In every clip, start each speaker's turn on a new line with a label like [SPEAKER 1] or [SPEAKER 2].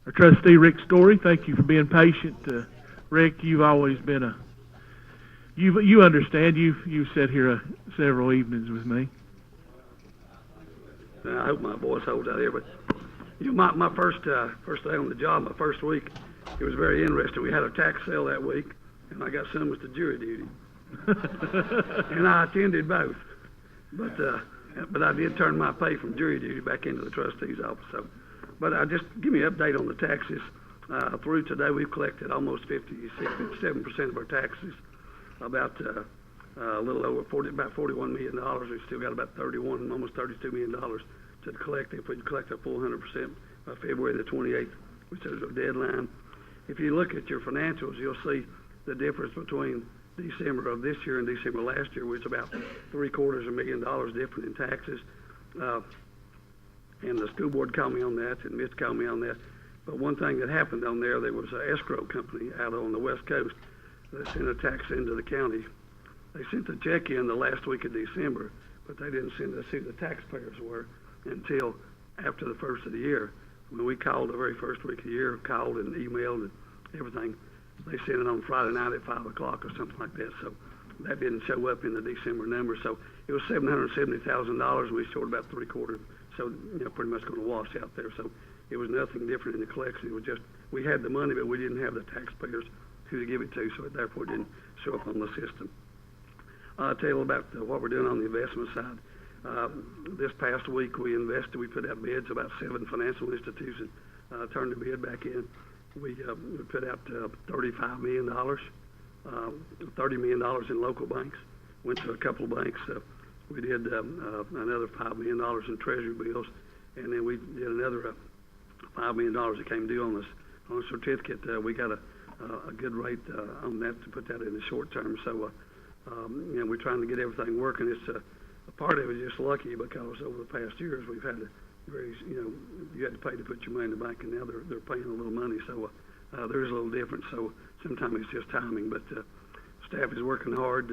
[SPEAKER 1] Our trustee, Rick Story, thank you for being patient. Rick, you've always been you understand. You've sat here several evenings with me.
[SPEAKER 2] I hope my voice holds out here, but my first day on the job, my first week, it was very interesting. We had a tax sale that week, and I got summoned to jury duty, and I attended both. But I did turn my pay from jury duty back into the trustee's office. So, but just give me an update on the taxes. Through today, we've collected almost 57% of our taxes, about a little over about $41 million. We've still got about almost $32 million to collect if we collect our full 100% by February the 28th, which is our deadline. If you look at your financials, you'll see the difference between December of this year and December last year, which is about $750,000 different in taxes. And the school board called me on that, and Mitch called me on that. But one thing that happened on there was an escrow company out on the West Coast that sent a tax into the county. They sent the check in the last week of December, but they didn't send us who the taxpayers were until after the first of the year. When we called the very first week of the year, called and emailed and everything, they sent it on Friday night at 5 o'clock or something like that. So that didn't show up in the December number. So it was $770,000. We showed about three-quarters. So, pretty much going to wash out there. So it was nothing different in the collection. It was just, we had the money, but we didn't have the taxpayers who to give it to, so it therefore didn't show up on the system. I'll tell you about what we're doing on the investment side. This past week we put out bids, about 7 financial institutions turned the bid back in. We put out $35 million, $30 million in local banks, went to a couple of banks. We did another $5 million in treasury bills, and then we did another $5 million that came due on a certificate. We got a good rate on that to put that in the short term. So, we're trying to get everything working. It's a part of it is just lucky because over the past years we've had you had to pay to put your money in the bank, and now they're paying a little money. So there's a little difference. So sometimes it's just timing, but staff is working hard.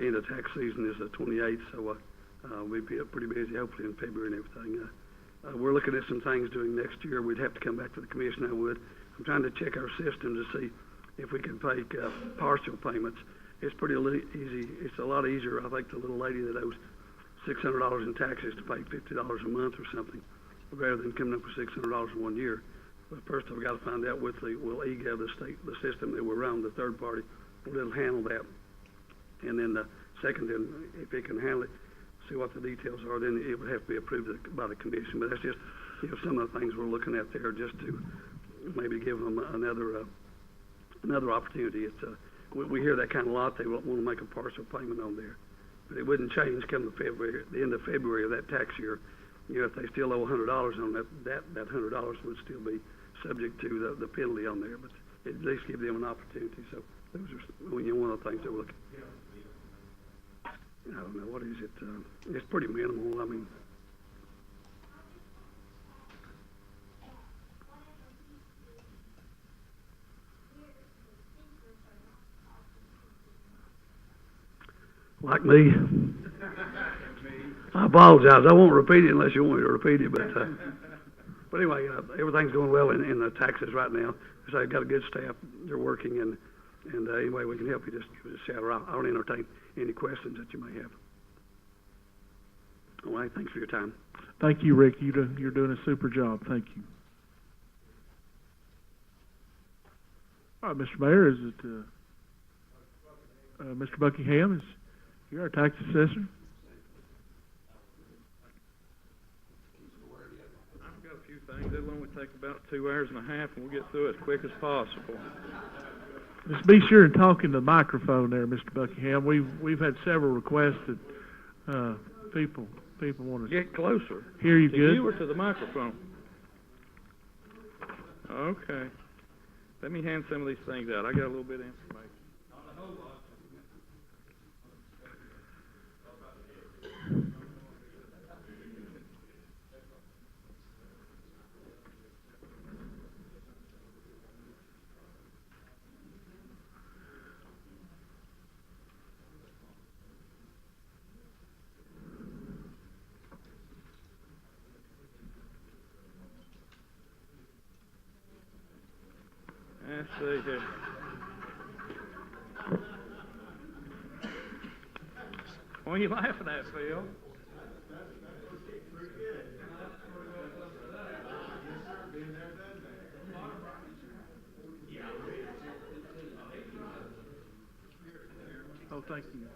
[SPEAKER 2] End of tax season is the 28th, so we'll be pretty busy hopefully in February and everything. We're looking at some things doing next year. We'd have to come back to the commission. I'm trying to check our system to see if we can pay partial payments. It's pretty easy. It's a lot easier, I think, the little lady that owes $600 in taxes to pay $50 a month or something, rather than coming up with $600 in 1 year. But first, I've got to find out will EGAV, the system that we're running, the third party, will it'll handle that. And then the second, then if it can handle it, see what the details are, then it would have to be approved by the commission. But that's just some of the things we're looking at there, just to maybe give them another opportunity. It's we hear that kind of a lot. They want to make a partial payment on there, but it wouldn't change come to February, the end of February of that tax year. If they still owe $100 on that $100 would still be subject to the penalty on there. But at least give them an opportunity. So those are one of the things that we're looking at. I don't know, what is it? It's pretty minimal. I mean, like me. I apologize. I won't repeat it unless you want me to repeat it. But anyway, everything's going well in the taxes right now. So I've got a good staff. They're working, and anyway, we can help you. Just give us a shout. I'll entertain any questions that you may have. All right. Thanks for your time.
[SPEAKER 1] Thank you, Rick. You're doing a super job. Thank you. All right, Mr. Mayor, is it Mr. Buckingham? You're our tax assessor.
[SPEAKER 3] I've got a few things. It'll only take about 2 hours and a half, and we'll get through it as quick as possible.
[SPEAKER 1] Just be sure and talk in the microphone there, Mr. Buckingham. We've had several requests that people want to
[SPEAKER 3] get closer.
[SPEAKER 1] Hear you
[SPEAKER 3] to
[SPEAKER 1] good?
[SPEAKER 3] You or to the microphone? Okay. Let me hand some of these things out. I got a little bit of information. Let's see here. What are you laughing at, Phil?
[SPEAKER 1] Oh, thank you.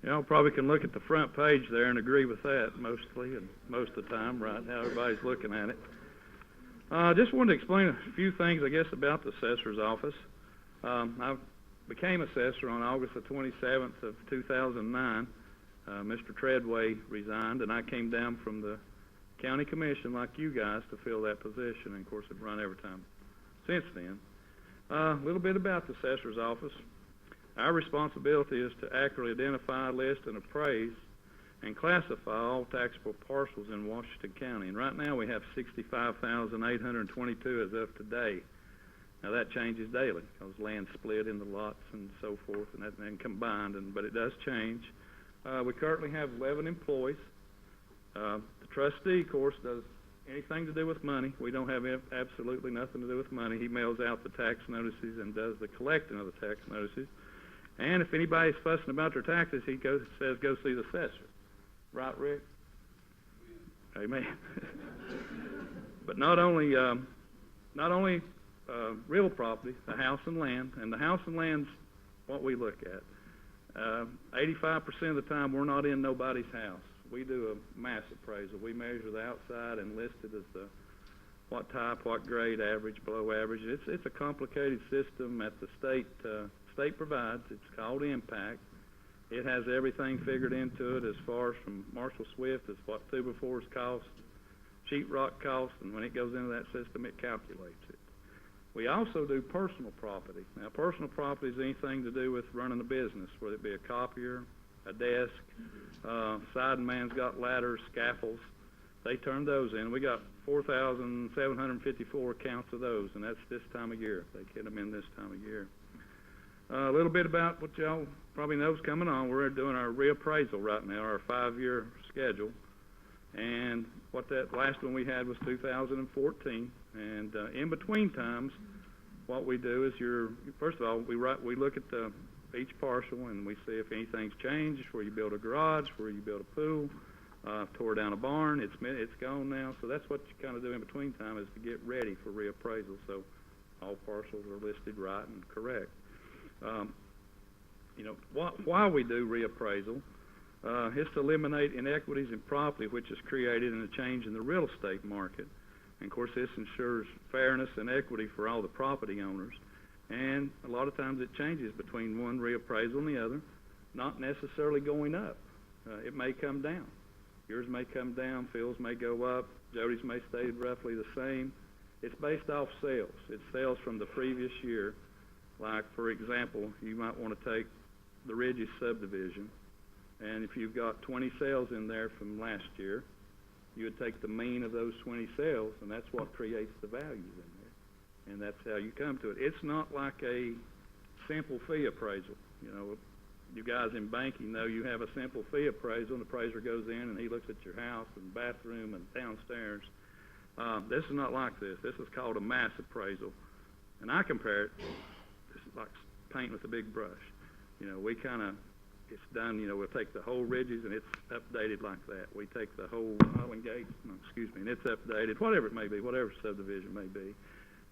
[SPEAKER 3] Y'all probably can look at the front page there and agree with that mostly, and most of the time, right now everybody's looking at it. I just wanted to explain a few things, I guess, about the assessor's office. I became assessor on August the 27th of 2009. Mr. Treadway resigned, and I came down from the county commission like you guys to fill that position, and of course I've run every time since then. A little bit about the assessor's office. Our responsibility is to accurately identify, list, and appraise and classify all taxable parcels in Washington County. And right now we have 65,822 as of today. Now that changes daily because land split into lots and so forth, and that then combined, but it does change. We currently have 11 employees. The trustee, of course, does anything to do with money. We don't have absolutely nothing to do with money. He mails out the tax notices and does the collecting of the tax notices. And if anybody's fussing about their taxes, he says, go see the assessor. Right, Rick? Amen. But not only real property, the house and land, and the house and land's what we look at. 85% of the time, we're not in nobody's house. We do a mass appraisal. We measure the outside and list it as what type, what grade, average, below average. It's a complicated system that the state provides. It's called Impact. It has everything figured into it as far as from Marshall Swift as what 2x4s cost, sheetrock cost, and when it goes into that system, it calculates it. We also do personal property. Now, personal property is anything to do with running a business, whether it be a copier, a desk, siding man's got ladders, scaffolds. They turn those in. We got 4,754 accounts of those, and that's this time of year. They get them in this time of year. A little bit about what y'all probably know is coming on. We're doing our reappraisal right now, our 5-year schedule. And what that last one we had was 2014. And in between times, what we do is first of all, we look at each parcel and we see if anything's changed, where you build a garage, where you build a pool, tore down a barn, it's gone now. So that's what you kind of do in between time, is to get ready for reappraisal. So all parcels are listed right and correct. Why we do reappraisal is to eliminate inequities in property which is created in a change in the real estate market. And of course, this ensures fairness and equity for all the property owners. And a lot of times it changes between one reappraisal and the other, not necessarily going up. It may come down. Yours may come down, Phil's may go up, Jody's may stay roughly the same. It's based off sales. It's sales from the previous year. Like, for example, you might want to take the Ridges subdivision, and if you've got 20 sales in there from last year, you would take the mean of those 20 sales, and that's what creates the values in there. And that's how you come to it. It's not like a simple fee appraisal. You guys in banking know you have a simple fee appraisal, and the appraiser goes in and he looks at your house and bathroom and downstairs. This is not like this. This is called a mass appraisal. And I compare it, it's like paint with a big brush. It's done, we'll take the whole Ridges and it's updated like that. We take the whole Island Gates, and it's updated, whatever it may be, whatever subdivision may be.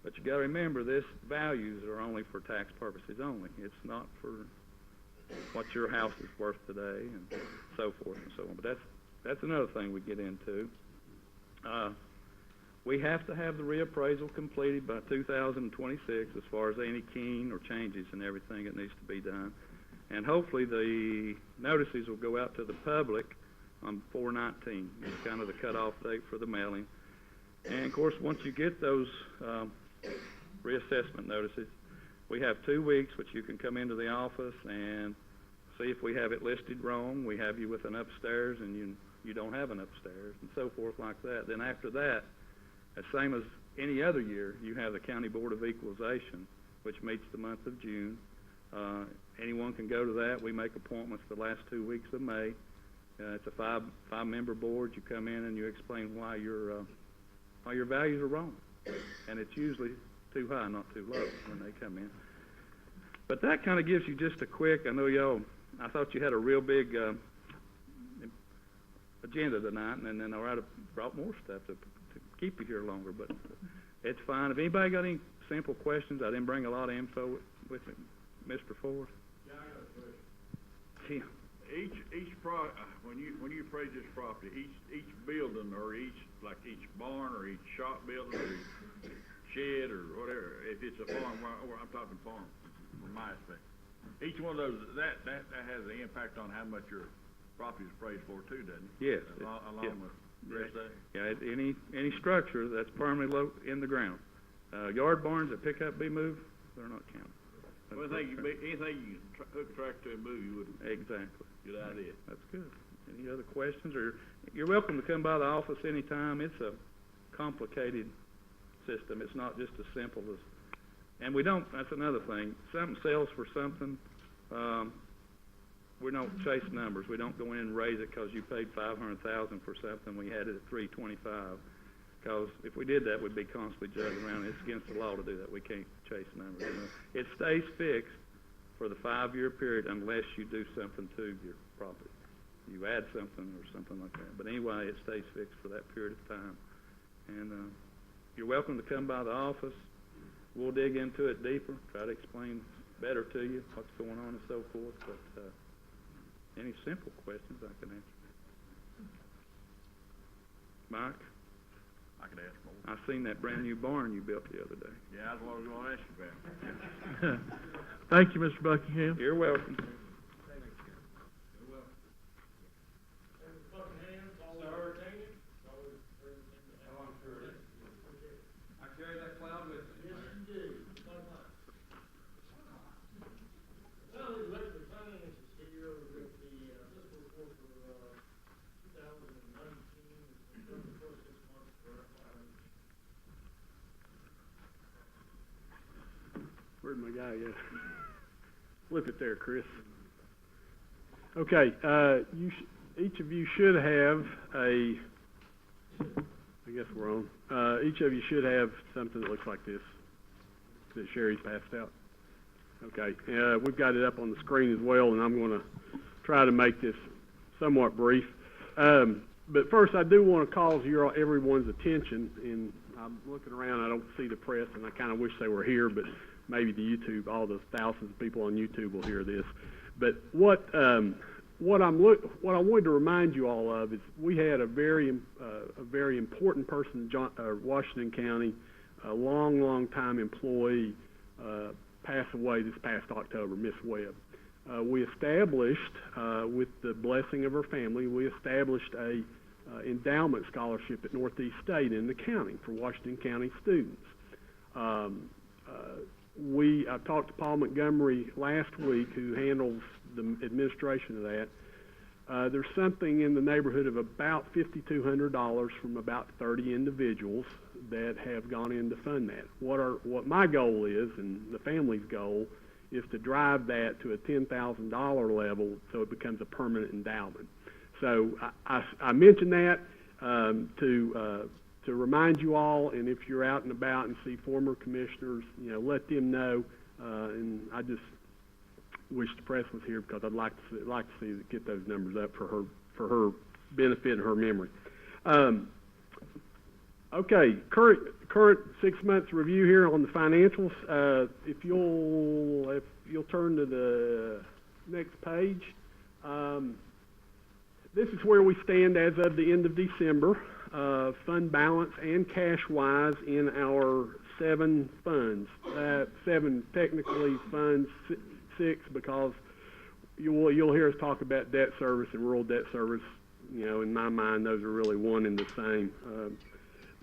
[SPEAKER 3] But you got to remember, this values are only for tax purposes only. It's not for what your house is worth today and so forth and so on. But that's another thing we get into. We have to have the reappraisal completed by 2026 as far as any keying or changes and everything that needs to be done. And hopefully the notices will go out to the public on 4/19. It's kind of the cutoff date for the mailing. And, of course, once you get those reassessment notices, we have 2 weeks which you can come into the office and see if we have it listed wrong. We have you with an upstairs and you don't have an upstairs and so forth like that. Then after that, as same as any other year, you have the County Board of Equalization, which meets the month of June. Anyone can go to that. We make appointments the last 2 weeks of May. It's a five-member board. You come in and you explain why your values are wrong, and it's usually too high, not too low when they come in. But that kind of gives you just a quick. I know y'all. I thought you had a real big agenda tonight, and then I brought more stuff to keep you here longer. But it's fine. If anybody got any simple questions, I didn't bring a lot of info with me, Mr. Ford.
[SPEAKER 4] Yeah, I got a question.
[SPEAKER 3] Yeah.
[SPEAKER 4] When you appraise this property, each building or each barn or each shop building or each shed or whatever, if it's a farm, or I'm talking farm from my aspect, each one of those that has an impact on how much your property is appraised for too, doesn't it?
[SPEAKER 3] Yes.
[SPEAKER 4] Along with the rest of it.
[SPEAKER 3] Yeah. Any structure that's permanently low in the ground, yard barns that pick up, be moved, they're not counted.
[SPEAKER 4] Well, anything you can hook a tractor to and move, you wouldn't.
[SPEAKER 3] Exactly.
[SPEAKER 4] Good idea.
[SPEAKER 3] That's good. Any other questions? Or you're welcome to come by the office anytime. It's a complicated system. It's not just as simple as, and we don't, that's another thing. Something sells for something, we don't chase numbers. We don't go in and raise it because you paid $500,000 for something. We had it at $325. Because if we did that, we'd be constantly juggling around. It's against the law to do that. We can't chase numbers. You know? It stays fixed for the 5-year period unless you do something to your property. You add something or something like that. But anyway, it stays fixed for that period of time. And you're welcome to come by the office. We'll dig into it deeper, try to explain better to you what's going on and so forth. But any simple questions I can answer. Mike?
[SPEAKER 4] I could ask more.
[SPEAKER 3] I seen that brand new barn you built the other day.
[SPEAKER 4] Yeah, that's what I was going to ask you about.
[SPEAKER 1] Thank you, Mr. Buckingham.
[SPEAKER 3] You're welcome.
[SPEAKER 5] I carry that cloud with me.
[SPEAKER 6] Yes, you do. Well, the electric finances here with the fiscal report for 2019, the first 6 months for FY.
[SPEAKER 2] Where'd my guy go? Flip it there, Chris. Okay, each of you should have I guess we're on. Each of you should have something that looks like this that Sherry's passed out. Okay, we've got it up on the screen as well, and I'm going to try to make this somewhat brief. But first, I do want to call everyone's attention, and I'm looking around, I don't see the press, and I kind of wish they were here, but maybe the YouTube, all the thousands of people on YouTube will hear this. But what I wanted to remind you all of is we had a very important person in Washington County, a long time employee, pass away this past October, Miss Webb. We established, with the blessing of her family, we established a endowment scholarship at Northeast State in the county for Washington County students. I talked to Paul Montgomery last week, who handles the administration of that. There's something in the neighborhood of about $5,200 from about 30 individuals that have gone in to fund that. What my goal is, and the family's goal, is to drive that to a $10,000 level so it becomes a permanent endowment. So I mentioned that to remind you all, and if you're out and about and see former commissioners, let them know. And I just wish the press was here because I'd like to get those numbers up for her benefit and her memory. Okay, current 6 months review here on the financials. If you'll turn to the next page. This is where we stand as of the end of December, fund balance and cash-wise in our 7 funds. 7 technically funds, 6 because you'll hear us talk about debt service and rural debt service. In my mind, those are really one and the same.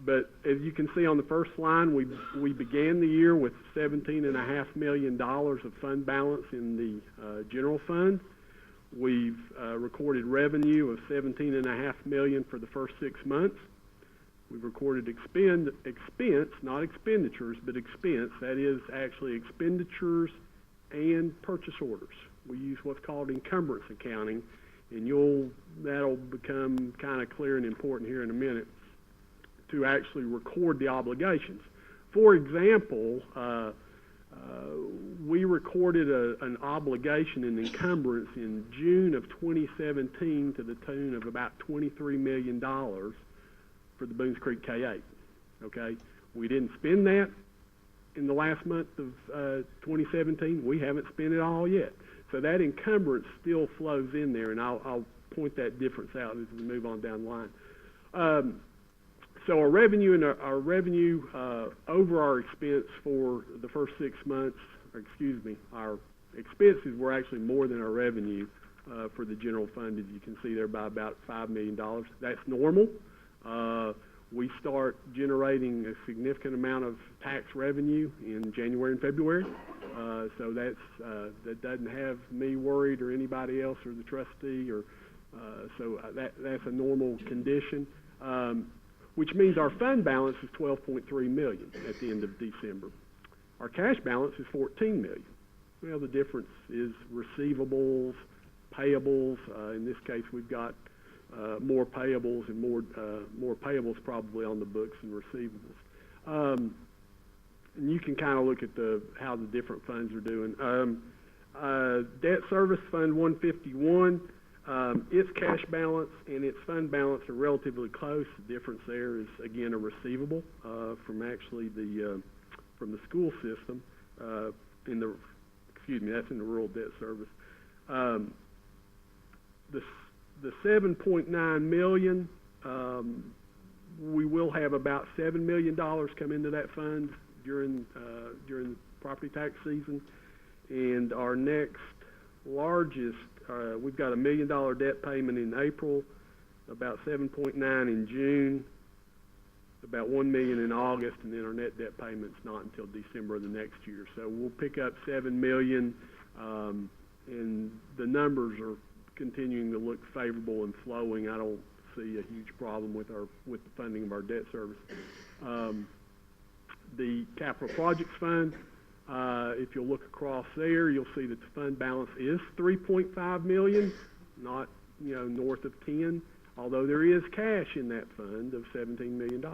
[SPEAKER 2] But as you can see on the first line, we began the year with $17.5 million of fund balance in the general fund. We've recorded revenue of $17.5 million for the first 6 months.
[SPEAKER 7] We've recorded expense, not expenditures, but expense. That is actually expenditures and purchase orders. We use what's called encumbrance accounting, and that'll become kind of clear and important here in a minute, to actually record the obligations. For example, we recorded an obligation, an encumbrance, in June of 2017 to the tune of about $23 million for the Boones Creek K-8. Okay, we didn't spend that in the last month of 2017. We haven't spent it all yet. So that encumbrance still flows in there, and I'll point that difference out as we move on down the line. So our revenue over our expense for the first 6 months, our expenses were actually more than our revenue for the general fund, as you can see there, by about $5 million. That's normal. We start generating a significant amount of tax revenue in January and February, so that doesn't have me worried or anybody else or the trustee, so that's a normal condition. Which means our fund balance is $12.3 million at the end of December. Our cash balance is $14 million. Well, the difference is receivables, payables. In this case, we've got more payables and more payables probably on the books than receivables. And you can kind of look at how the different funds are doing. Debt service fund 151. Its cash balance and its fund balance are relatively close. The difference there is, again, a receivable from actually from the school system that's in the rural debt service. The $7.9 million, we will have about $7 million come into that fund during the property tax season, and our next largest, we've got $1 million debt payment in April, about 7.9 in June, about 1 million in August, and then our net debt payment's not until December of the next year. So we'll pick up 7 million, and the numbers are continuing to look favorable and flowing. I don't see a huge problem with the funding of our debt service. The capital projects fund, if you'll look across there, you'll see that the fund balance is $3.5 million, not north of 10, although there is cash in that fund of $17 million.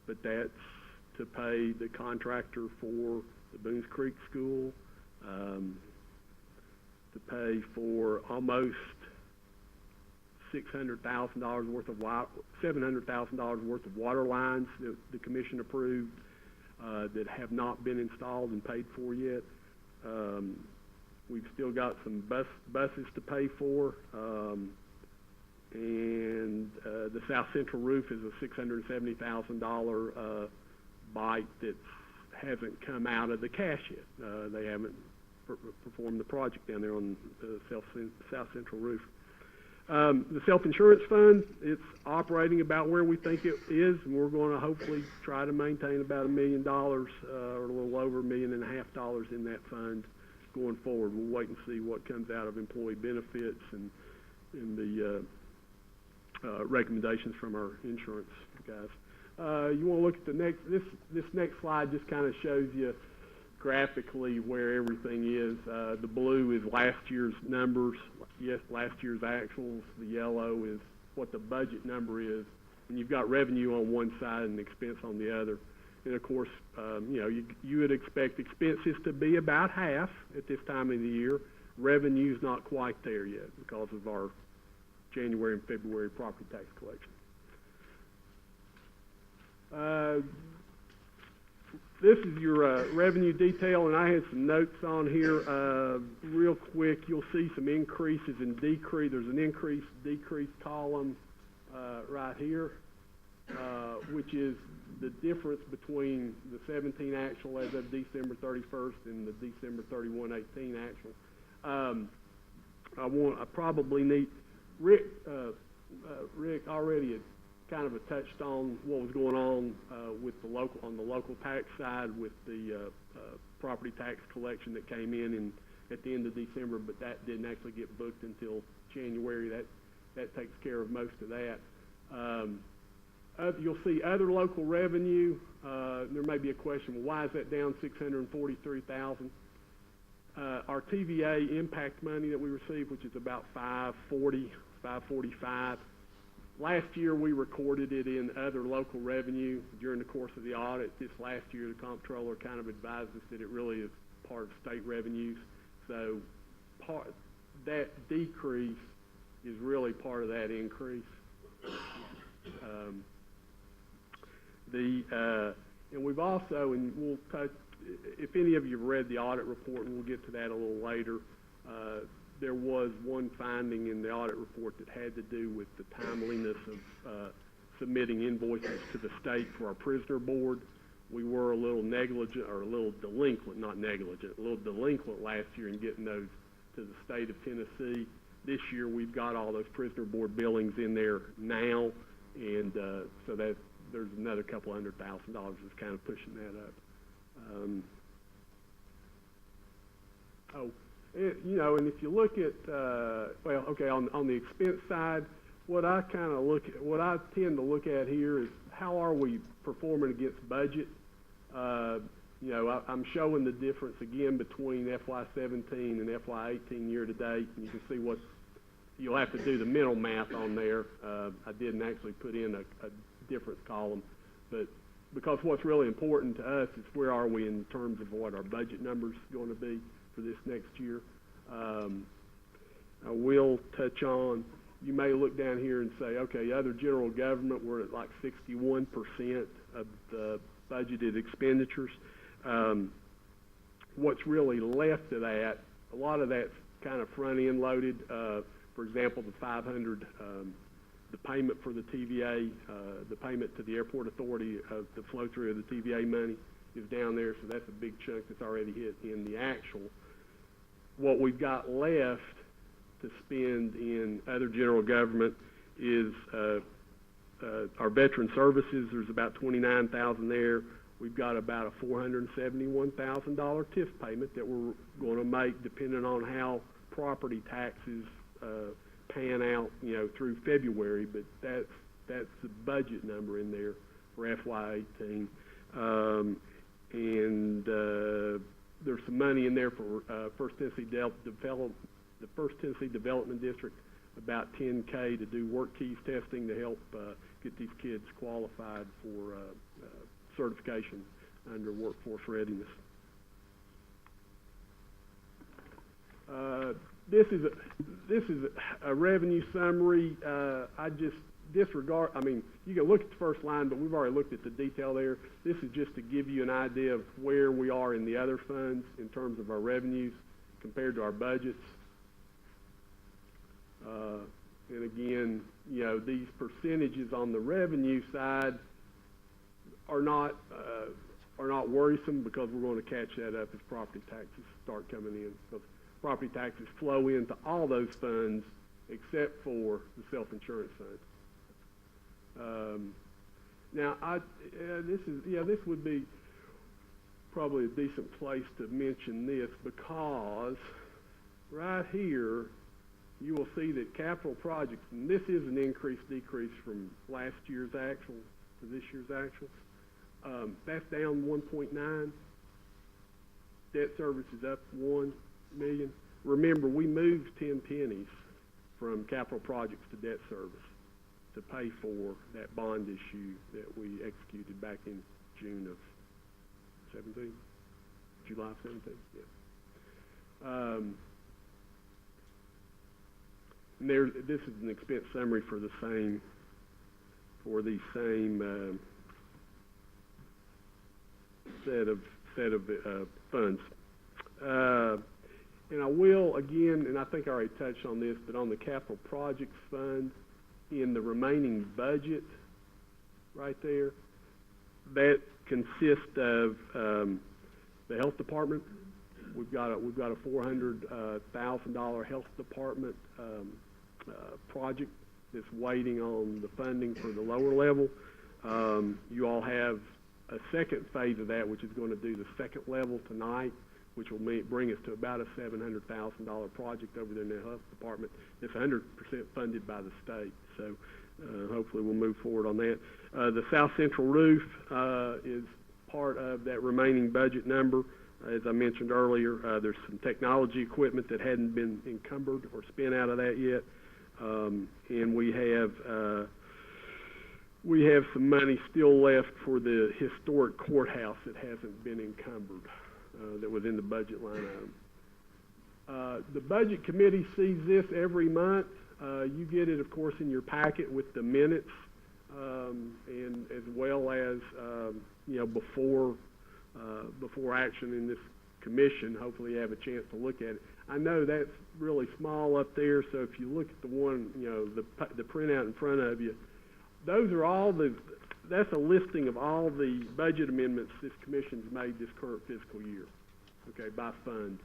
[SPEAKER 7] But that's to pay the contractor for the Boones Creek School, to pay for almost $700,000 worth of water lines that the commission approved that have not been installed and paid for yet. We've still got some buses to pay for, and the South Central roof is a $670,000 bite that hasn't come out of the cash yet. They haven't performed the project down there on the South Central roof. The self-insurance fund, it's operating about where we think it is, and we're going to hopefully try to maintain about $1 million or a little over $1.5 million in that fund going forward. We'll wait and see what comes out of employee benefits and the recommendations from our insurance guys. You want to look at the next, this next slide just kind of shows you graphically where everything is. The blue is last year's numbers, last year's actuals. The yellow is what the budget number is, and you've got revenue on one side and expense on the other. And of course, you would expect expenses to be about half at this time of the year. Revenue's not quite there yet because of our January and February property tax collection. This is your revenue detail, and I had some notes on here. Real quick, you'll see some increases and decrease. There's an increase-decrease column right here, which is the difference between the 17 actual as of December 31st and the December 31/18 actual. I probably need Rick already had kind of touched on what was going on with the local tax side with the property tax collection that came in at the end of December, but that didn't actually get booked until January. That takes care of most of that. you'll see other local revenue. There may be a question, well, why is that down $643,000? Our TVA impact money that we receive, which is about $545. Last year, we recorded it in other local revenue during the course of the audit. This last year, the comptroller kind of advised us that it really is part of state revenues. So that decrease is really part of that increase. And we've also, and we'll touch, if any of you have read the audit report, and we'll get to that a little later, there was one finding in the audit report that had to do with the timeliness of submitting invoices to the state for our prisoner board. We were a little negligent, or a little delinquent, not negligent, a little delinquent last year in getting those to the state of Tennessee. This year we've got all those prisoner board billings in there now, and so that there's another couple $100,000 that's kind of pushing that up. You know, and if you look at, well, okay, on the expense side, what I tend to look at here is how are we performing against budget. You know, I'm showing the difference again between FY17 and FY18 year to date, and you can see what you'll have to do the mental math on there. I didn't actually put in a difference column, but because what's really important to us is where are we in terms of what our budget number's going to be for this next year. I will touch on, you may look down here and say, okay, other general government, we're at like 61% of the budgeted expenditures. What's really left of that, a lot of that's kind of front-end loaded. For example, the 500, the payment for the TVA, the payment to the airport authority of the flow-through of the TVA money is down there, so that's a big chunk that's already hit in the actual. What we've got left to spend in other general government is our veteran services. There's about $29,000 there. We've got about a $471,000 TIF payment that we're going to make depending on how property taxes pan out, you know, through February, but that's the budget number in there for FY18. There's some money in there for First Tennessee Development District, about $10K to do work keys testing to help get these kids qualified for certification under workforce readiness. This is a revenue summary. I just disregard, I mean, you can look at the first line, but we've already looked at the detail there. This is just to give you an idea of where we are in the other funds in terms of our revenues compared to our budgets. And again, you know, these percentages on the revenue side are not worrisome because we're going to catch that up as property taxes start coming in. So property taxes flow into all those funds except for the self-insurance fund. Now, this would be probably a decent place to mention this because right here you will see that capital projects, and this is an decrease from last year's actual to this year's actual. That's down 1.9. Debt service is up $1 million. Remember, we moved 10 pennies from capital projects to debt service to pay for that bond issue that we executed back in June of 17, July 17, yeah. And this is an expense summary for the same set of funds. And I will, again, and I think I already touched on this, but on the capital projects fund, in the remaining budget right there, that consists of the health department. We've got a $400,000 health department project that's waiting on the funding for the lower level. You all have a second phase of that, which is going to do the second level tonight, which will bring us to about a $700,000 project over there in the health department. It's 100% funded by the state. So hopefully we'll move forward on that. The South Central roof is part of that remaining budget number. As I mentioned earlier, there's some technology equipment that hadn't been encumbered or spent out of that yet, and we have some money still left for the historic courthouse that hasn't been encumbered, that was in the budget line item. The budget committee sees this every month. You get it, of course, in your packet with the minutes, and as well as before action in this commission. Hopefully you have a chance to look at it. I know that's really small up there, so if you look at the one, the printout in front of you, those are that's a listing of all the budget amendments this commission's made this current fiscal year, okay, by fund.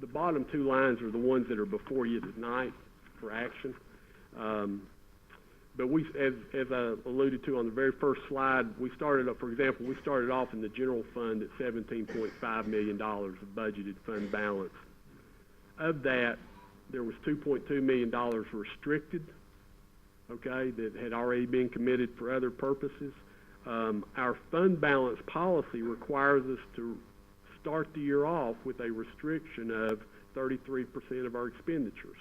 [SPEAKER 7] The bottom two lines are the ones that are before you tonight for action. But as I alluded to on the very first slide, we started off in the general fund at $17.5 million of budgeted fund balance. Of that, there was $2.2 million restricted, okay, that had already been committed for other purposes. Our fund balance policy requires us to start the year off with a restriction of 33% of our expenditures.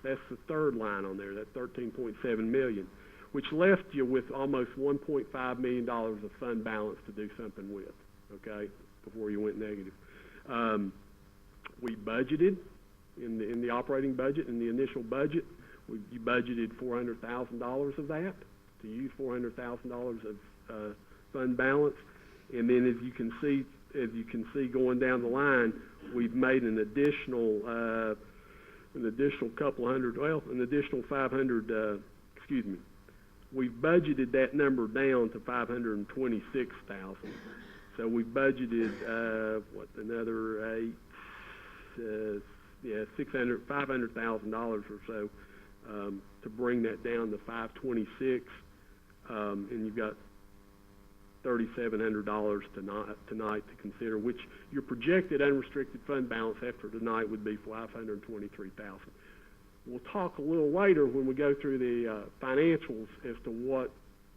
[SPEAKER 7] That's the third line on there, that $13.7 million, which left you with almost $1.5 million of fund balance to do something with, okay, before you went negative. We budgeted in the operating budget, in the initial budget, you budgeted $400,000 of that, to use $400,000 of fund balance, and then as you can see going down the line, we've made an additional we've budgeted that number down to $526,000. So we budgeted another $500,000 or so to bring that down to $526,000, and you've got $3,700 tonight to consider, which your projected unrestricted fund balance after tonight would be $523,000. We'll talk a little later when we go through the financials as to what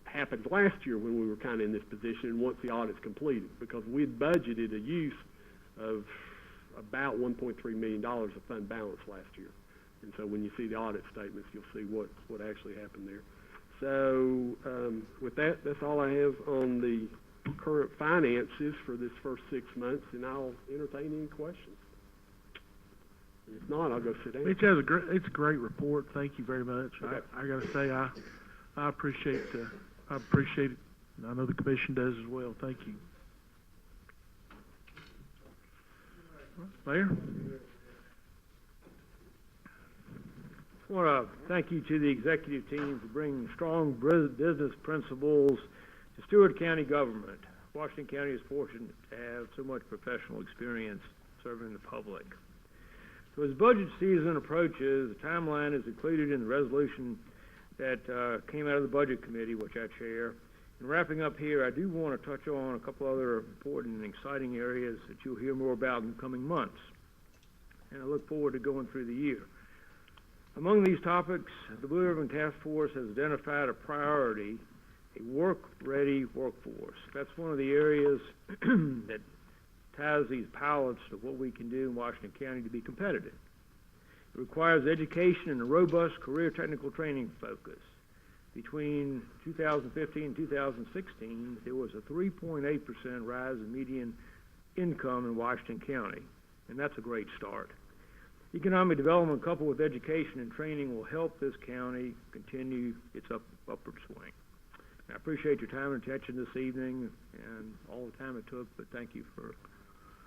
[SPEAKER 7] happened last year when we were kind of in this position and once the audit's completed, because we'd budgeted a use of about $1.3 million of fund balance last year. And so when you see the audit statements, you'll see what actually happened there. So with that, that's all I have on the current finances for this first 6 months, and I'll entertain any questions. If not, I'll go sit down.
[SPEAKER 1] It's a great report. Thank you very much.
[SPEAKER 7] Okay.
[SPEAKER 1] I got to say, I appreciate it. And I know the commission does as well. Thank you. Mayor?
[SPEAKER 6] I want to thank you to the executive team for bringing strong business principles to Stewart County government. Washington County is fortunate to have so much professional experience serving the public. So as budget season approaches, the timeline is included in the resolution that came out of the Budget Committee, which I chair. And wrapping up here, I do want to touch on a couple other important and exciting areas that you'll hear more about in the coming months. And I look forward to going through the year. Among these topics, the Blue Ribbon Task Force has identified a priority, a work-ready workforce. That's one of the areas that ties these pilots to what we can do in Washington County to be competitive. It requires education and a robust career technical training focus. Between 2015 and 2016, there was a 3.8% rise in median income in Washington County, and that's a great start. Economic development coupled with education and training will help this county continue its upward swing. I appreciate your time and attention this evening and all the time it took, but thank you for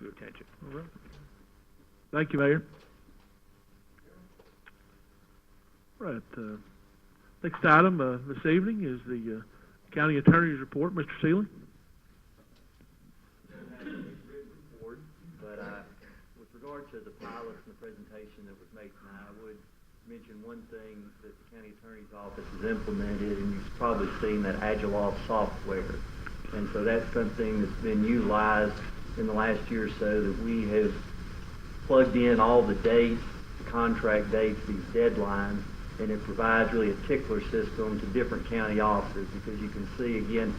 [SPEAKER 6] your attention.
[SPEAKER 1] All right. Thank you, Mayor. All right. Next item this evening is the County Attorney's Report. Mr. Seeley.
[SPEAKER 8] With regard to the pilots and the presentation that was made tonight, I would mention one thing that the County Attorney's Office has implemented, and you've probably seen that AgileOffice software. And so that's something that's been utilized in the last year or so, that we have plugged in all the dates, the contract dates, these deadlines, and it provides really a tickler system to different county offices, because you can see, again,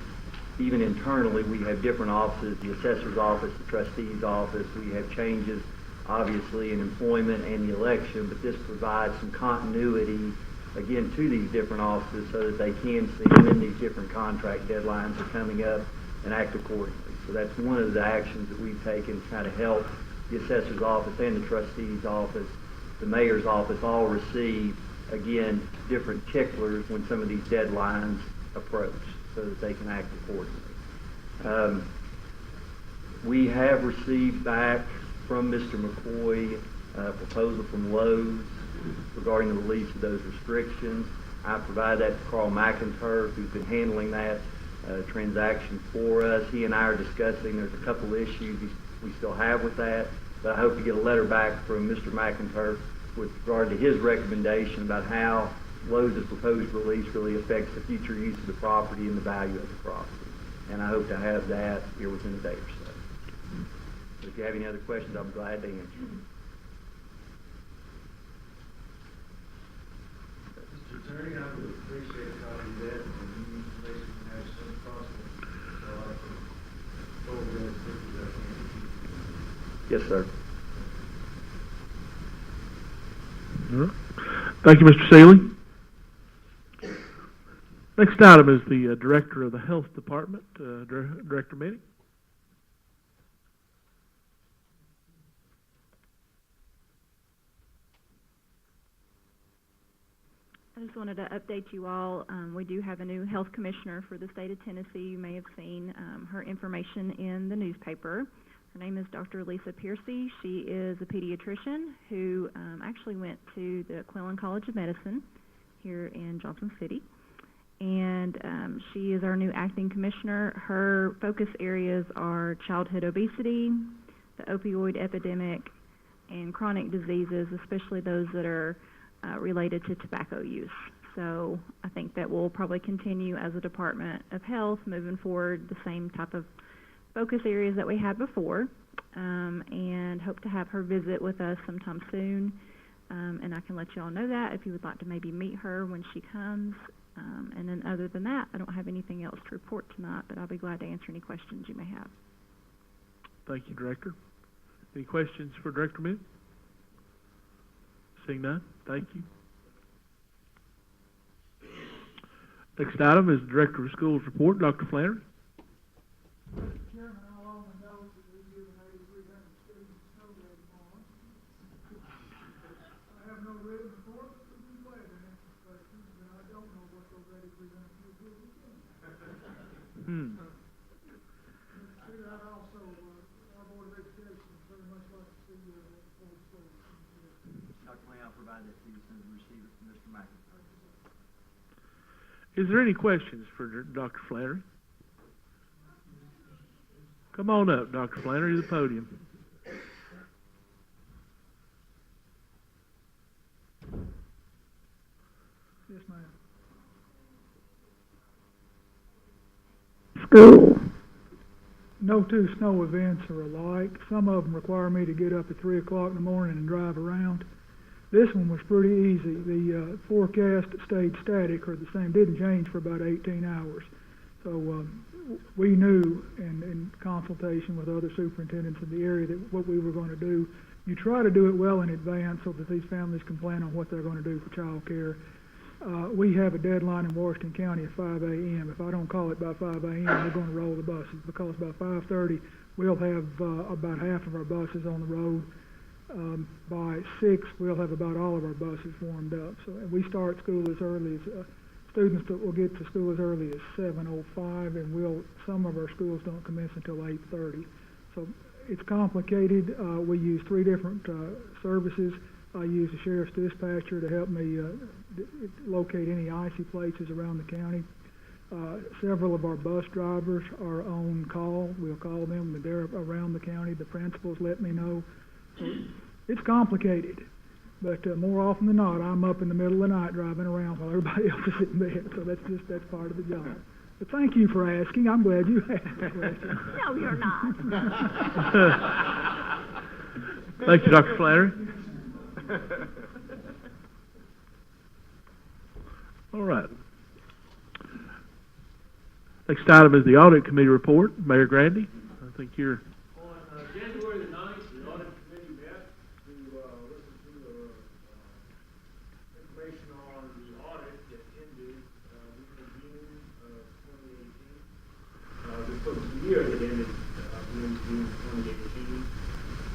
[SPEAKER 8] even internally, we have different offices, the assessor's office, the trustee's office. We have changes, obviously, in employment and the election, but this provides some continuity, again, to these different offices so that they can see when these different contract deadlines are coming up and act accordingly. So that's one of the actions that we've taken to kind of help the assessor's office and the trustee's office, the mayor's office, all receive, again, different ticklers when some of these deadlines approach, so that they can act accordingly. We have received back from Mr. McCoy a proposal from Lowe's regarding the release of those restrictions. I provide that to Carl McIntyre, who's been handling that transaction for us. He and I are discussing, there's a couple issues we still have with that, but I hope to get a letter back from Mr. McIntyre with regard to his recommendation about how Lowe's' proposed release really affects the future use of the property and the value of the property. And I hope to have that here within a day or so. So if you have any other questions, I'm glad to answer them.
[SPEAKER 5] Mr. Attorney, I would appreciate a copy of that, and any information you have as soon as possible, so I can go over that as quickly as I can.
[SPEAKER 8] Yes, sir.
[SPEAKER 1] All right. Thank you, Mr. Seeley. Next item is the Director of the Health Department, Director Minnick.
[SPEAKER 9] I just wanted to update you all. We do have a new health commissioner for the state of Tennessee. You may have seen her information in the newspaper. Her name is Dr. Lisa Piercy. She is a pediatrician who actually went to the Quillen College of Medicine here in Johnson City. And she is our new acting commissioner. Her focus areas are childhood obesity, the opioid epidemic, and chronic diseases, especially those that are related to tobacco use. So I think that will probably continue as a Department of Health moving forward, the same type of focus areas that we had before, and hope to have her visit with us sometime soon. And I can let you all know that if you would like to maybe meet her when she comes. And then other than that, I don't have anything else to report tonight, but I'll be glad to answer any questions you may have.
[SPEAKER 1] Thank you, Director. Any questions for Director Minnick? Seeing none, thank you. Next item is the Director of Schools report, Dr. Flannery.
[SPEAKER 10] Chairman, I want to know that we've given 8,300 students snow day tomorrow. I have no written report, but we'll be glad to answer questions, and I don't know what those 8,300 kids will be doing. I'd also, our Board of Education very much like to see before school.
[SPEAKER 8] Dr. Lane, I'll provide that to you as soon as we receive it from Mr. McIntyre.
[SPEAKER 1] Is there any questions for Dr. Flannery? Come on up, Dr. Flannery, to the podium.
[SPEAKER 10] Yes, ma'am. School. No two snow events are alike. Some of them require me to get up at 3 o'clock in the morning and drive around. This one was pretty easy. The forecast stayed static, or the same, didn't change for about 18 hours. So we knew, in consultation with other superintendents in the area, that what we were going to do. You try to do it well in advance so that these families can plan on what they're going to do for child care. We have a deadline in Washington County at 5 a.m. If I don't call it by 5 a.m., we're going to roll the buses, because by 5:30 we'll have about half of our buses on the road. By 6, we'll have about all of our buses warmed up. So we start school as early as students will get to school as early as 7:05, and some of our schools don't commence until 8:30. So it's complicated. We use 3 different services. I use the sheriff's dispatcher to help me locate any icy places around the county. Several of our bus drivers are on call. We'll call them when they're around the county. The principals let me know. So it's complicated, but more often than not, I'm up in the middle of the night driving around while everybody else is in bed. So that's part of the job. But thank you for asking. I'm glad you asked the question.
[SPEAKER 9] No, you're not.
[SPEAKER 1] Thank you, Dr. Flannery. All right. Next item is the Audit Committee report. Mayor Grandy, I think you're...
[SPEAKER 6] On January the 9th, the audit committee met to listen to information on the audit that ended in June of 2018. For the year that ended June 2018.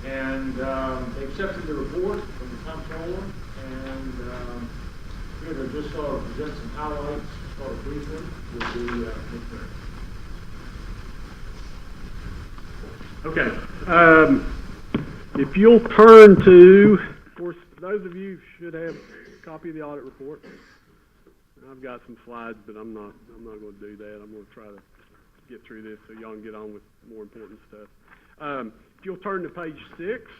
[SPEAKER 6] And they accepted the report from the comptroller, and here to just sort of present some highlights, sort of briefly, will be Mr.
[SPEAKER 7] Okay. If you'll turn to, of course, those of you should have a copy of the audit report. I've got some slides, but I'm not going to do that. I'm going to try to get through this so y'all can get on with more important stuff. If you'll turn to page 6.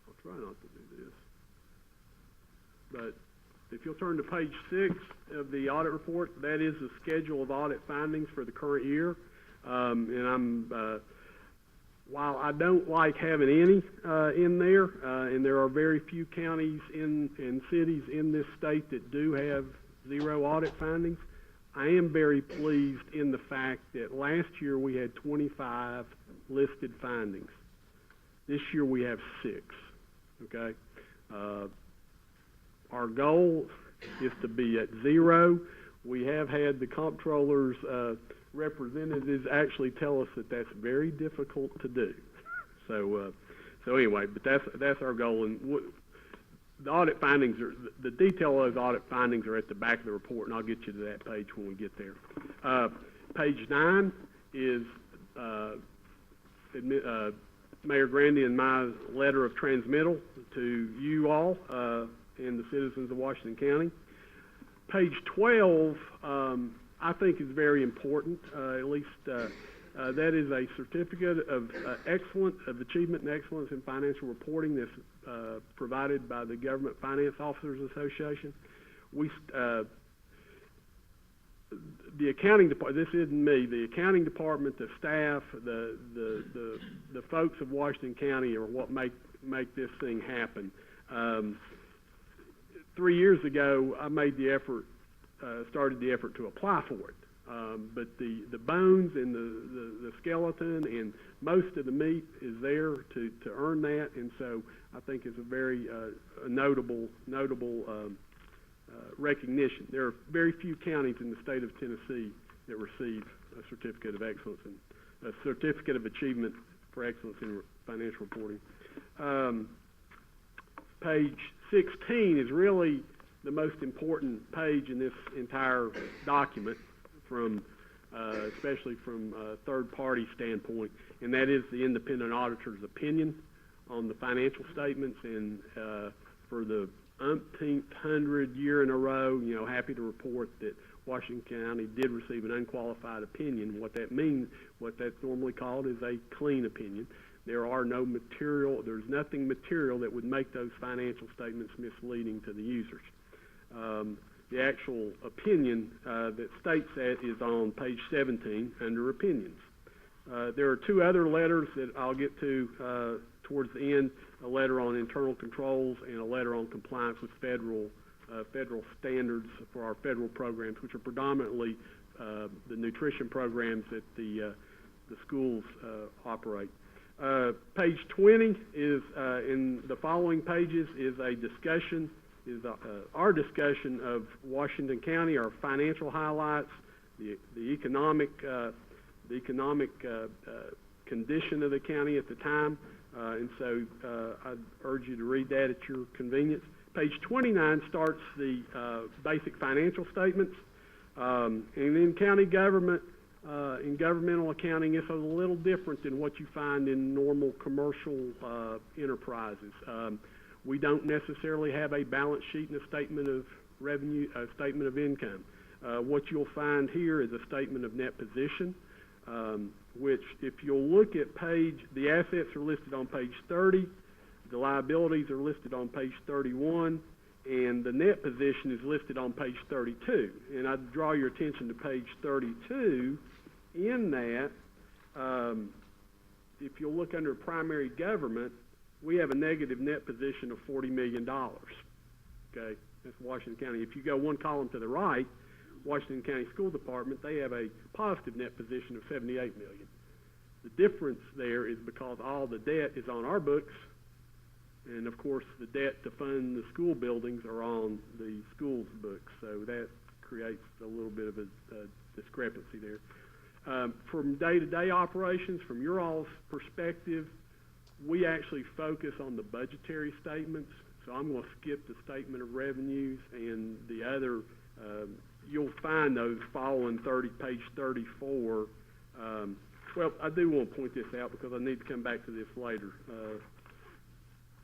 [SPEAKER 7] I'll try not to do this. But if you'll turn to page 6 of the audit report, that is the schedule of audit findings for the current year. While I don't like having any in there, and there are very few counties and cities in this state that do have 0 audit findings, I am very pleased in the fact that last year we had 25 listed findings. This year we have 6, okay? Our goal is to be at 0. We have had the comptroller's representatives actually tell us that that's very difficult to do. So anyway, but that's our goal. And the audit findings the detail of those audit findings are at the back of the report, and I'll get you to that page when we get there. Page 9 is Mayor Grandy and my letter of transmittal to you all and the citizens of Washington County. Page 12, I think is very important. At least that is a certificate of achievement and excellence in financial reporting that's provided by the Government Finance Officers Association. The accounting department, this isn't me, the accounting department, the staff, the folks of Washington County are what make this thing happen. 3 years ago, I made the effort, started the effort to apply for it. But the bones and the skeleton and most of the meat is there to earn that, and so I think it's a very notable recognition. There are very few counties in the state of Tennessee that receive a certificate of excellence and a certificate of achievement for excellence in financial reporting. Page 16 is really the most important page in this entire document, especially from a third-party standpoint, and that is the independent auditor's opinion on the financial statements. And for the umpteenth hundred year in a row, happy to report that Washington County did receive an unqualified opinion. What that means, what that's normally called, is a clean opinion. There's nothing material that would make those financial statements misleading to the users. The actual opinion that states that is on page 17 under opinions. There are 2 other letters that I'll get to towards the end, a letter on internal controls and a letter on compliance with federal standards for our federal programs, which are predominantly the nutrition programs that the schools operate. Page 20 is, in the following pages, is a discussion, our discussion of Washington County, our financial highlights, the economic condition of the county at the time, and so I'd urge you to read that at your convenience. Page 29 starts the basic financial statements, and in county government, in governmental accounting, it's a little different than what you find in normal commercial enterprises. We don't necessarily have a balance sheet and a statement of revenue, a statement of income. What you'll find here is a statement of net position, which, if you'll look at the assets are listed on page 30, the liabilities are listed on page 31, and the net position is listed on page 32. And I'd draw your attention to page 32. In that, if you'll look under primary government, we have a negative net position of $40 million. Okay, that's Washington County. If you go one column to the right, Washington County School Department, they have a positive net position of $78 million. The difference there is because all the debt is on our books, and of course the debt to fund the school buildings are on the school's books, so that creates a little bit of a discrepancy there. From day-to-day operations, from your all's perspective, we actually focus on the budgetary statements, so I'm going to skip the statement of revenues and the other. You'll find those following page 34. Well, I do want to point this out because I need to come back to this later.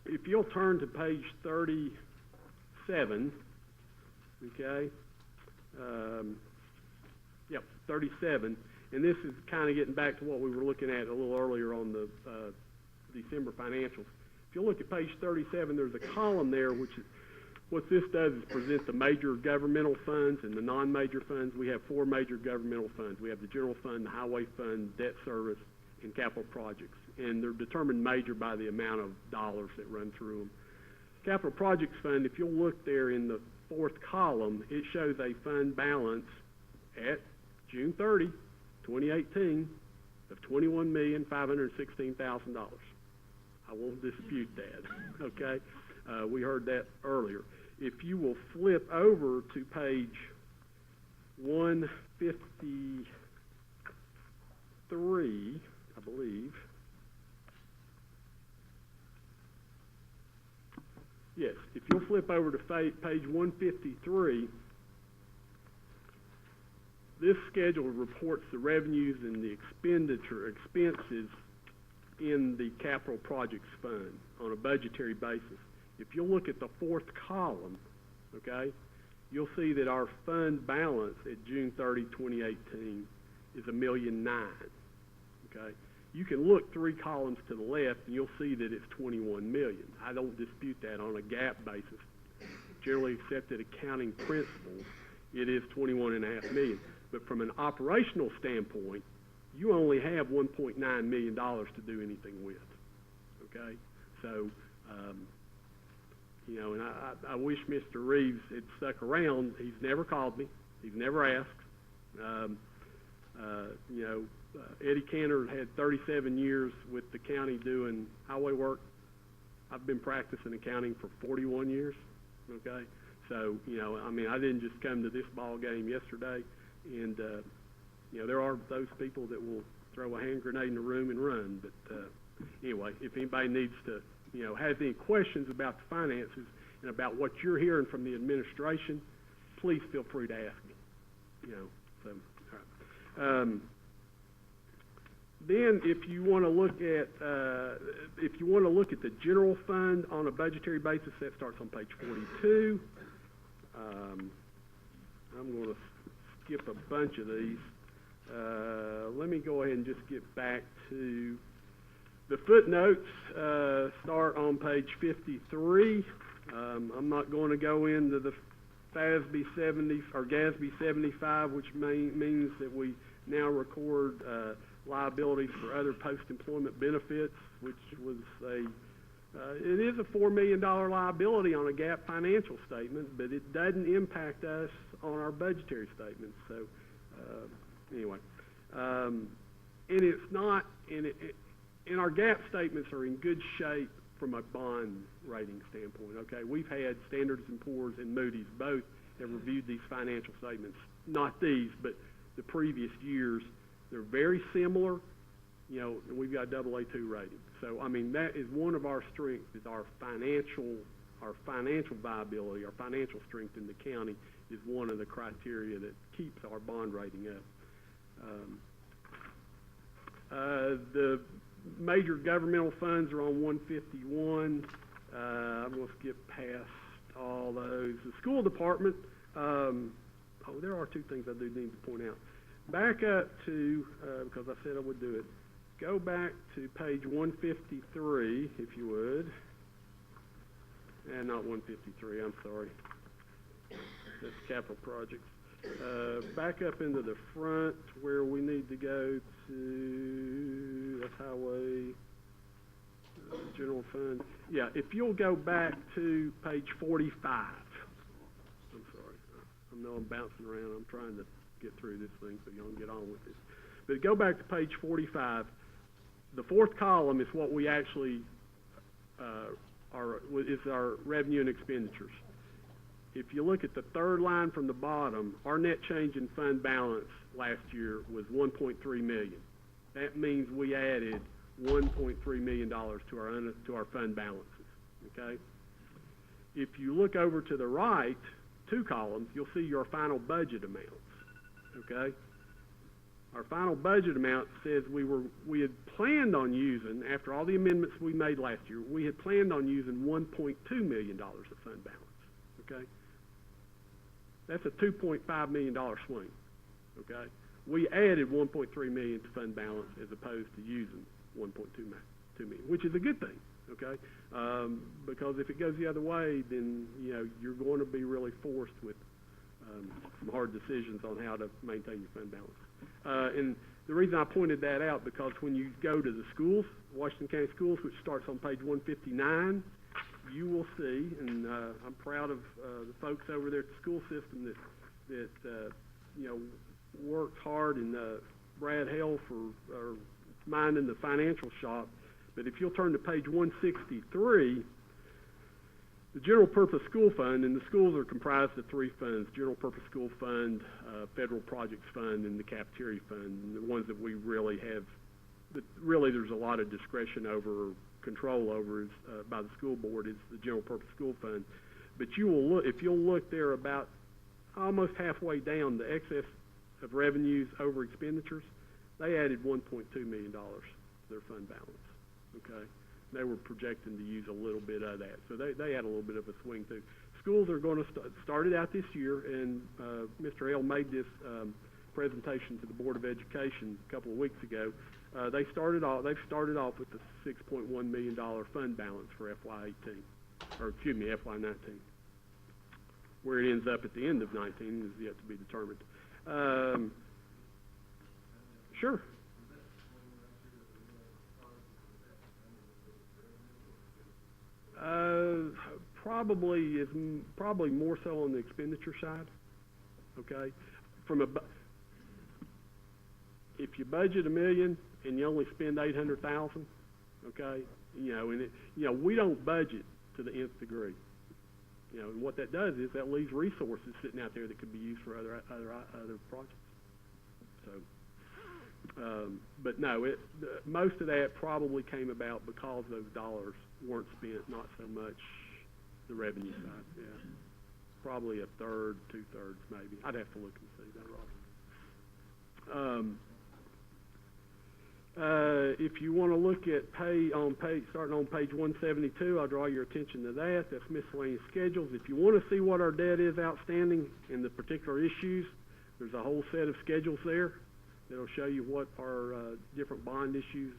[SPEAKER 7] If you'll turn to page 37, okay? Yep, 37, and this is kind of getting back to what we were looking at a little earlier on the December financials. If you look at page 37, there's a column there which is, what this does is present the major governmental funds and the non-major funds. We have 4 major governmental funds. We have the general fund, the highway fund, debt service, and capital projects. And they're determined major by the amount of dollars that run through them. Capital projects fund, if you'll look there in the 4th column, it shows a fund balance at June 30, 2018 of $21,516,000. I won't dispute that, okay? We heard that earlier. If you will flip over to page 153, I believe. Yes, if you'll flip over to page 153, this schedule reports the revenues and the expenses in the capital projects fund on a budgetary basis. If you'll look at the 4th column, okay, you'll see that our fund balance at June 30, 2018 is $1.9 million, okay? You can look 3 columns to the left and you'll see that it's $21 million. I don't dispute that on a GAAP basis. Generally accepted accounting principles, it is $21.5 million. But from an operational standpoint, you only have $1.9 million to do anything with, okay? So, you know, and I wish Mr. Reeves had stuck around. He's never called me. He's never asked. You know, Eddie Cantor had 37 years with the county doing highway work. I've been practicing accounting for 41 years, okay? So, you know, I mean, I didn't just come to this ball game yesterday. And, you know, there are those people that will throw a hand grenade in the room and run. But anyway, if anybody needs to, you know, have any questions about the finances and about what you're hearing from the administration, please feel free to ask me. You know, so, all right. Then, if you want to look at the general fund on a budgetary basis, that starts on page 42. I'm going to skip a bunch of these. Let me go ahead and just get back to the footnotes. Start on page 53. I'm not going to go into the FASB 70 or GASB 75, which means that we now record liabilities for other post-employment benefits, which was it is a $4 million liability on a GAAP financial statement, but it doesn't impact us on our budgetary statements. So anyway, and it's not, and our GAAP statements are in good shape from a bond rating standpoint, okay? We've had Standards & Poor's and Moody's both have reviewed these financial statements, not these, but the previous years. They're very similar, you know, and we've got AA2 rating. So, I mean, that is one of our strengths, is our financial viability, our financial strength in the county is one of the criteria that keeps our bond rating up. The major governmental funds are on 151. I'm going to skip past all those. The school department, there are 2 things I do need to point out. Back up to, because I said I would do it, go back to page 153, if you would. And not 153, I'm sorry. That's capital projects. Back up into the front where we need to go to, that's highway. General fund, yeah, if you'll go back to page 45. I'm sorry, I know I'm bouncing around, I'm trying to get through this thing so y'all can get on with this. But go back to page 45. The fourth column is what we actually, is our revenue and expenditures. If you look at the third line from the bottom, our net change in fund balance last year was $1.3 million. That means we added $1.3 million to our fund balances, okay? If you look over to the right, 2 columns, you'll see your final budget amounts, okay? Our final budget amount says we had planned on using, after all the amendments we made last year, we had planned on using $1.2 million of fund balance, okay? That's a $2.5 million swing, okay? We added $1.3 million to fund balance as opposed to using $1.2 million, which is a good thing, okay? Because if it goes the other way, then, you know, you're going to be really forced with some hard decisions on how to maintain your fund balance. And the reason I pointed that out, because when you go to the schools, Washington County Schools, which starts on page 159, you will see, and I'm proud of the folks over there at the school system that you know, worked hard, and Brad Hale for minding the financial shop. But if you'll turn to page 163, the General Purpose School Fund, and the schools are comprised of 3 funds: General Purpose School Fund, Federal Projects Fund, and the Cafeteria Fund. And the ones that we really have, that really there's a lot of discretion over, control over, is by the school board, is the General Purpose School Fund. But you will look, if you'll look there, about almost halfway down, the excess of revenues over expenditures, they added $1.2 million to their fund balance, okay? They were projecting to use a little bit of that. So they had a little bit of a swing too. Schools are going to start it out this year, and Mr. Hale made this presentation to the Board of Education a couple of weeks ago. They've started off with the $6.1 million fund balance for FY18, or excuse me, FY19. Where it ends up at the end of 19 is yet to be determined. Sure. Probably more so on the expenditure side. Okay, if you budget $1 million and you only spend $800,000, okay, you know, we don't budget to the nth degree. You know, and what that does is that leaves resources sitting out there that could be used for other projects. So, but no, most of that probably came about because those dollars weren't spent, not so much the revenue side. Yeah, probably a third, 2/3 maybe. I'd have to look and see that. If you want to look at starting on page 172, I'll draw your attention to that. That's miscellaneous schedules. If you want to see what our debt is outstanding and the particular issues, there's a whole set of schedules there that'll show you what our different bond issues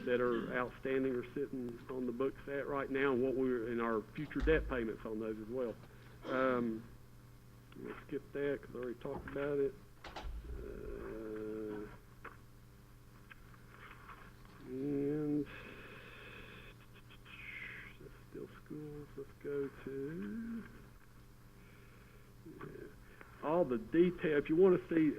[SPEAKER 7] that are outstanding or sitting on the books at right now, and what we're in our future debt payments on those as well. Let's skip that because I already talked about it. And that's still schools. Let's go to all the detail. If you want to see,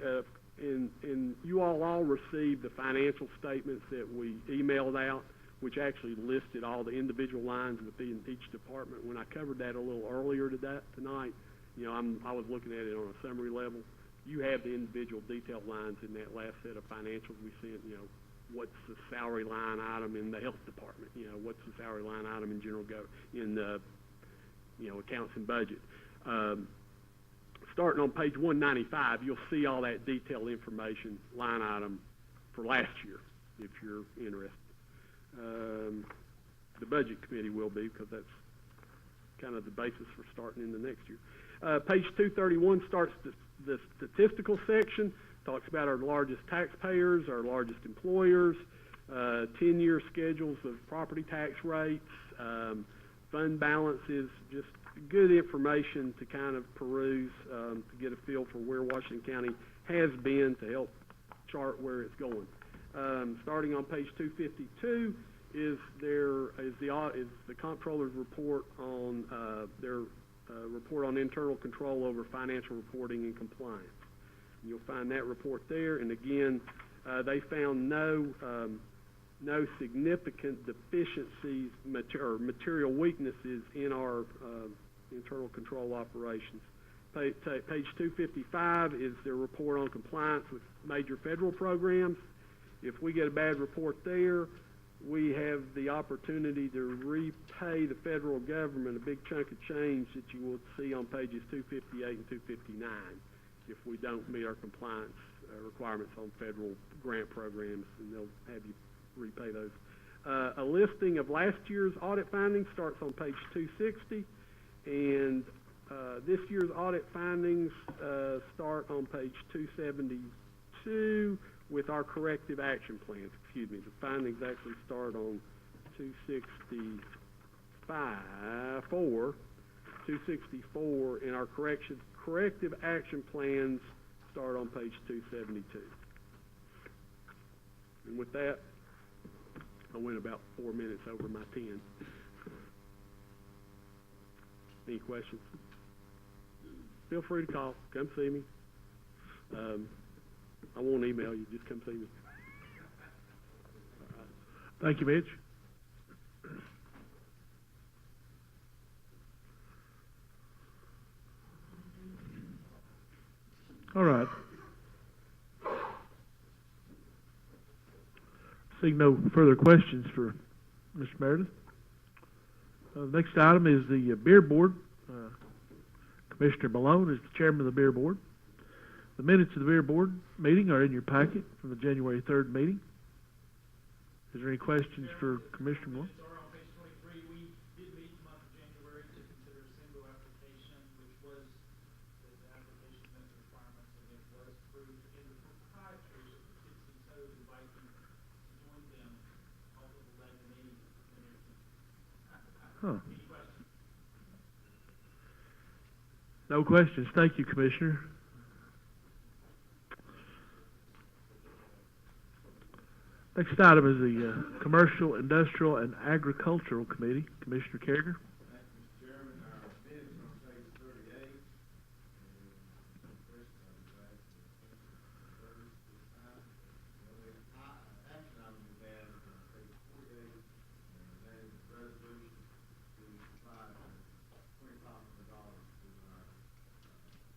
[SPEAKER 7] and you all received the financial statements that we emailed out, which actually listed all the individual lines within each department. When I covered that a little earlier tonight, you know, I was looking at it on a summary level. You have the individual detailed lines in that last set of financials we sent. You know, what's the salary line item in the health department? You know, what's the salary line item in accounts and budget? Starting on page 195, you'll see all that detailed information, line item for last year, if you're interested. The budget committee will be, because that's kind of the basis for starting in the next year. Page 231 starts the statistical section, talks about our largest taxpayers, our largest employers, 10-year schedules of property tax rates, fund balances, just good information to kind of peruse, to get a feel for where Washington County has been, to help chart where it's going. Starting on page 252, is the comptroller's report on their report on internal control over financial reporting and compliance. You'll find that report there, and again, they found no significant deficiencies or material weaknesses in our internal control operations. Page 255 is their report on compliance with major federal programs. If we get a bad report there, we have the opportunity to repay the federal government a big chunk of change that you will see on pages 258 and 259 if we don't meet our compliance requirements on federal grant programs, and they'll have you repay those. A listing of last year's audit findings starts on page 260, and this year's audit findings start on page 272 with our corrective action plans. Excuse me, the findings actually start on 264, and our corrective action plans start on page 272. And with that, I went about 4 minutes over my 10. Any questions? Feel free to call. Come see me. I won't email you. Just come see me.
[SPEAKER 1] Thank you, Mitch. All right. Seeing no further questions for Mr. Meredith. Next item is the Beer Board. Commissioner Malone is the chairman of the Beer Board. The minutes of the Beer Board meeting are in your packet from the January 3rd meeting. Is there any questions for Commissioner Malone?
[SPEAKER 11] On page 23, we did meet the month of January to consider a single application, which was the application met the requirements, and it was approved. And the proprietors of Dixie Toad invite you to join them off of the late meeting.
[SPEAKER 1] Huh.
[SPEAKER 11] Any questions?
[SPEAKER 1] No questions. Thank you, Commissioner. Next item is the Commercial, Industrial, and Agricultural Committee. Commissioner Carriger.
[SPEAKER 5] Thank you, Mr. Chairman. Our minutes on page 38. Action item we have on page 48, and that is a resolution to provide $25,000 to our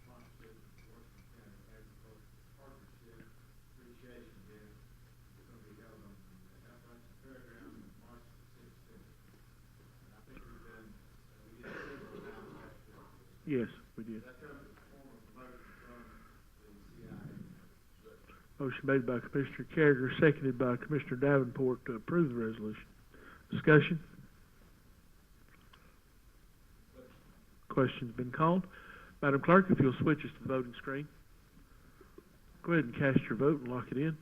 [SPEAKER 5] sponsorship of the Washington County Agricultural Partnership Appreciation Day. It's going to be held on the Appalachian Fairgrounds on March 16th. And I think we've done, we did several rounds last year.
[SPEAKER 1] Yes, we did.
[SPEAKER 5] That comes in the form of a motion from the CIA.
[SPEAKER 1] Motion made by Commissioner Carriger, seconded by Commissioner Davenport to approve the resolution. Discussion? Question's been called. Madam Clerk, if you'll switch us to the voting screen. Go ahead and cast your vote and lock it in.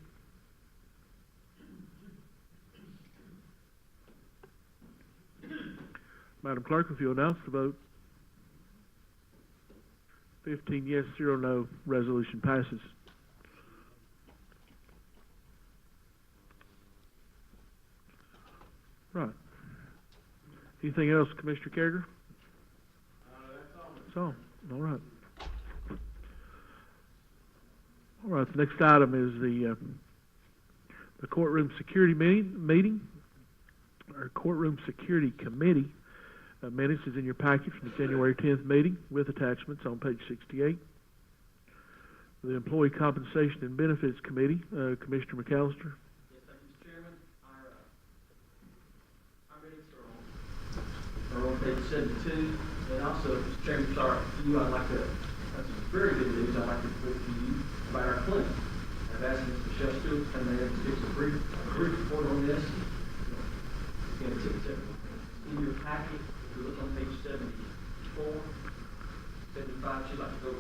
[SPEAKER 1] Madam Clerk, if you'll announce the vote. 15 yes, 0 no. Resolution passes. Right. Anything else, Commissioner Carriger? That's all. All right. All right. The next item is the courtroom security meeting. Our courtroom security committee minutes is in your package from the January 10th meeting with attachments on page 68. The Employee Compensation and Benefits Committee, Commissioner McAllister.
[SPEAKER 11] Yes, thank you, Mr. Chairman. Our minutes are on page 72. And also, Mr. Chairman, sorry, I'd like to, that's very good news, I'd like to put to you about our clinic. I've asked Mr. Michelle Stewart to come in and give us a brief report on this. Again, it's in your packet. If you look on page 74, 75, she'd like to go,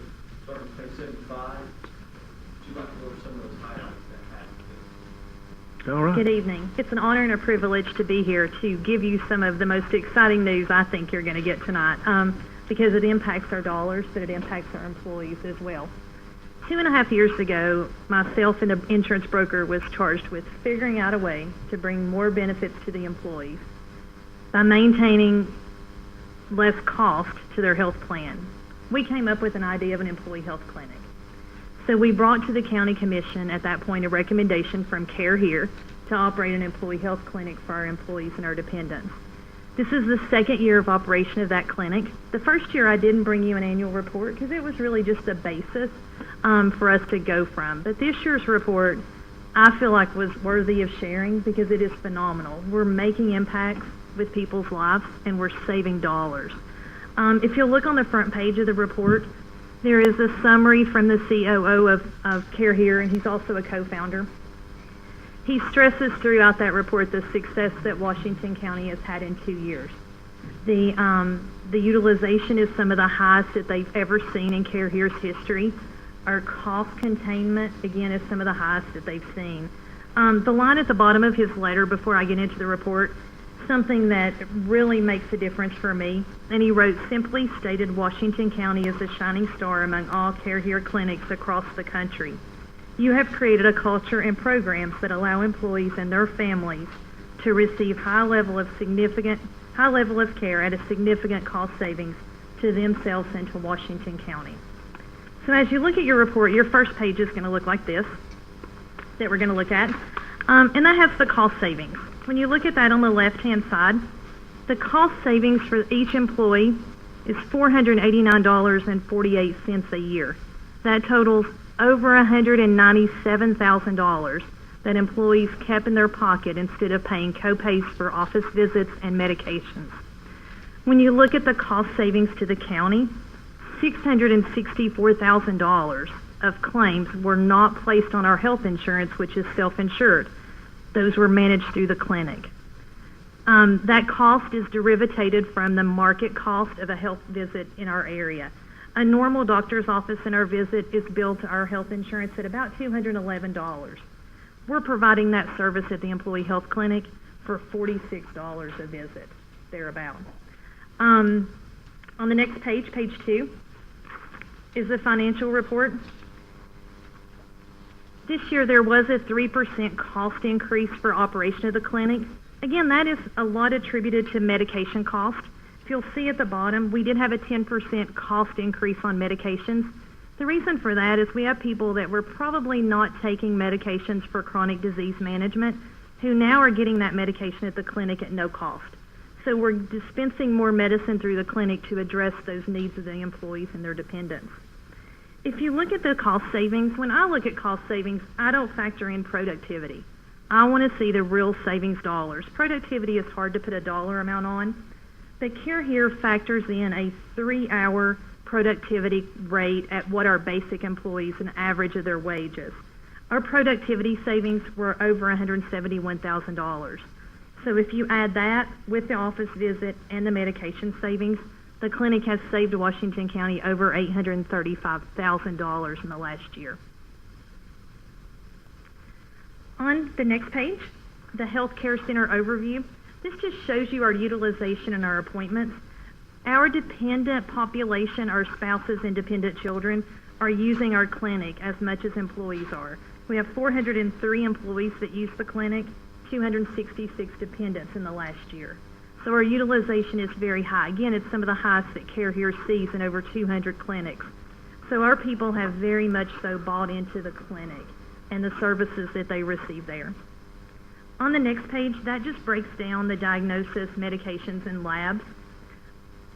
[SPEAKER 11] start on page 75. She'd like to go over some of those highlights that happened.
[SPEAKER 1] All right.
[SPEAKER 12] Good evening. It's an honor and a privilege to be here to give you some of the most exciting news I think you're going to get tonight, because it impacts our dollars, but it impacts our employees as well. 2.5 years ago, myself and the insurance broker was charged with figuring out a way to bring more benefits to the employees by maintaining less cost to their health plan. We came up with an idea of an employee health clinic. So we brought to the county commission at that point a recommendation from Care Here to operate an employee health clinic for our employees and our dependents. This is the second year of operation of that clinic. The first year I didn't bring you an annual report because it was really just a basis for us to go from. But this year's report I feel like was worthy of sharing because it is phenomenal. We're making impacts with people's lives and we're saving dollars. If you'll look on the front page of the report, there is a summary from the COO of Care Here, and he's also a co-founder. He stresses throughout that report the success that Washington County has had in 2 years. The utilization is some of the highest that they've ever seen in Care Here's history. Our cost containment, again, is some of the highest that they've seen. The line at the bottom of his letter, before I get into the report, something that really makes a difference for me, and he wrote, simply stated, Washington County is a shining star among all Care Here clinics across the country. You have created a culture and programs that allow employees and their families to receive high level of care at a significant cost savings to themselves and to Washington County. So as you look at your report, your first page is going to look like this, that we're going to look at, and that has the cost savings. When you look at that on the left-hand side, the cost savings for each employee is $489.48 a year. That totals over $197,000 that employees kept in their pocket instead of paying co-pays for office visits and medications. When you look at the cost savings to the county, $664,000 of claims were not placed on our health insurance, which is self-insured. Those were managed through the clinic. That cost is derivated from the market cost of a health visit in our area. A normal doctor's office in our visit is billed to our health insurance at about $211. We're providing that service at the employee health clinic for $46 a visit, thereabout. On the next page, page 2, is the financial report. This year there was a 3% cost increase for operation of the clinic. Again, that is a lot attributed to medication cost. If you'll see at the bottom, we did have a 10% cost increase on medications. The reason for that is we have people that were probably not taking medications for chronic disease management who now are getting that medication at the clinic at no cost. So we're dispensing more medicine through the clinic to address those needs of the employees and their dependents. If you look at the cost savings, when I look at cost savings, I don't factor in productivity. I want to see the real savings dollars. Productivity is hard to put a dollar amount on, but Care Here factors in a 3-hour productivity rate at what our basic employees, an average of their wages. Our productivity savings were over $171,000. So if you add that with the office visit and the medication savings, the clinic has saved Washington County over $835,000 in the last year. On the next page, the Health Care Center overview. This just shows you our utilization and our appointments. Our dependent population, our spouses and dependent children, are using our clinic as much as employees are. We have 403 employees that use the clinic, 266 dependents in the last year. So our utilization is very high. Again, it's some of the highest that Care Here sees in over 200 clinics. So our people have very much so bought into the clinic and the services that they receive there. On the next page, that just breaks down the diagnosis, medications, and labs.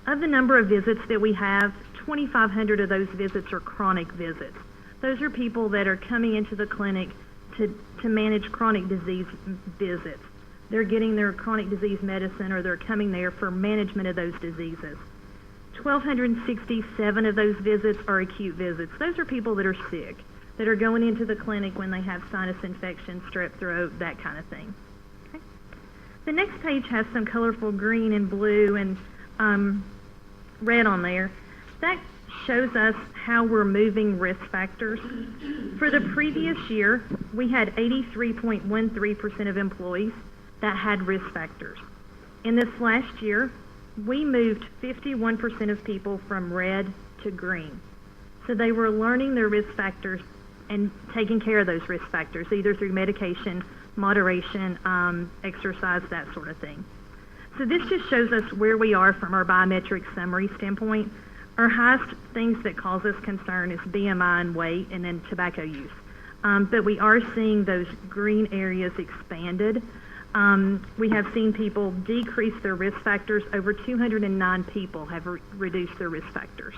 [SPEAKER 12] Of the number of visits that we have, 2,500 of those visits are chronic visits. Those are people that are coming into the clinic to manage chronic disease visits. They're getting their chronic disease medicine or they're coming there for management of those diseases. 1,267 of those visits are acute visits. Those are people that are sick, that are going into the clinic when they have sinus infection, strep throat, that kind of thing. Okay. The next page has some colorful green and blue and red on there. That shows us how we're moving risk factors. For the previous year, we had 83.13% of employees that had risk factors. In this last year, we moved 51% of people from red to green. So they were learning their risk factors and taking care of those risk factors, either through medication, moderation, exercise, that sort of thing. So this just shows us where we are from our biometric summary standpoint. Our highest things that cause us concern is BMI and weight, and then tobacco use. But we are seeing those green areas expanded. We have seen people decrease their risk factors. Over 209 people have reduced their risk factors.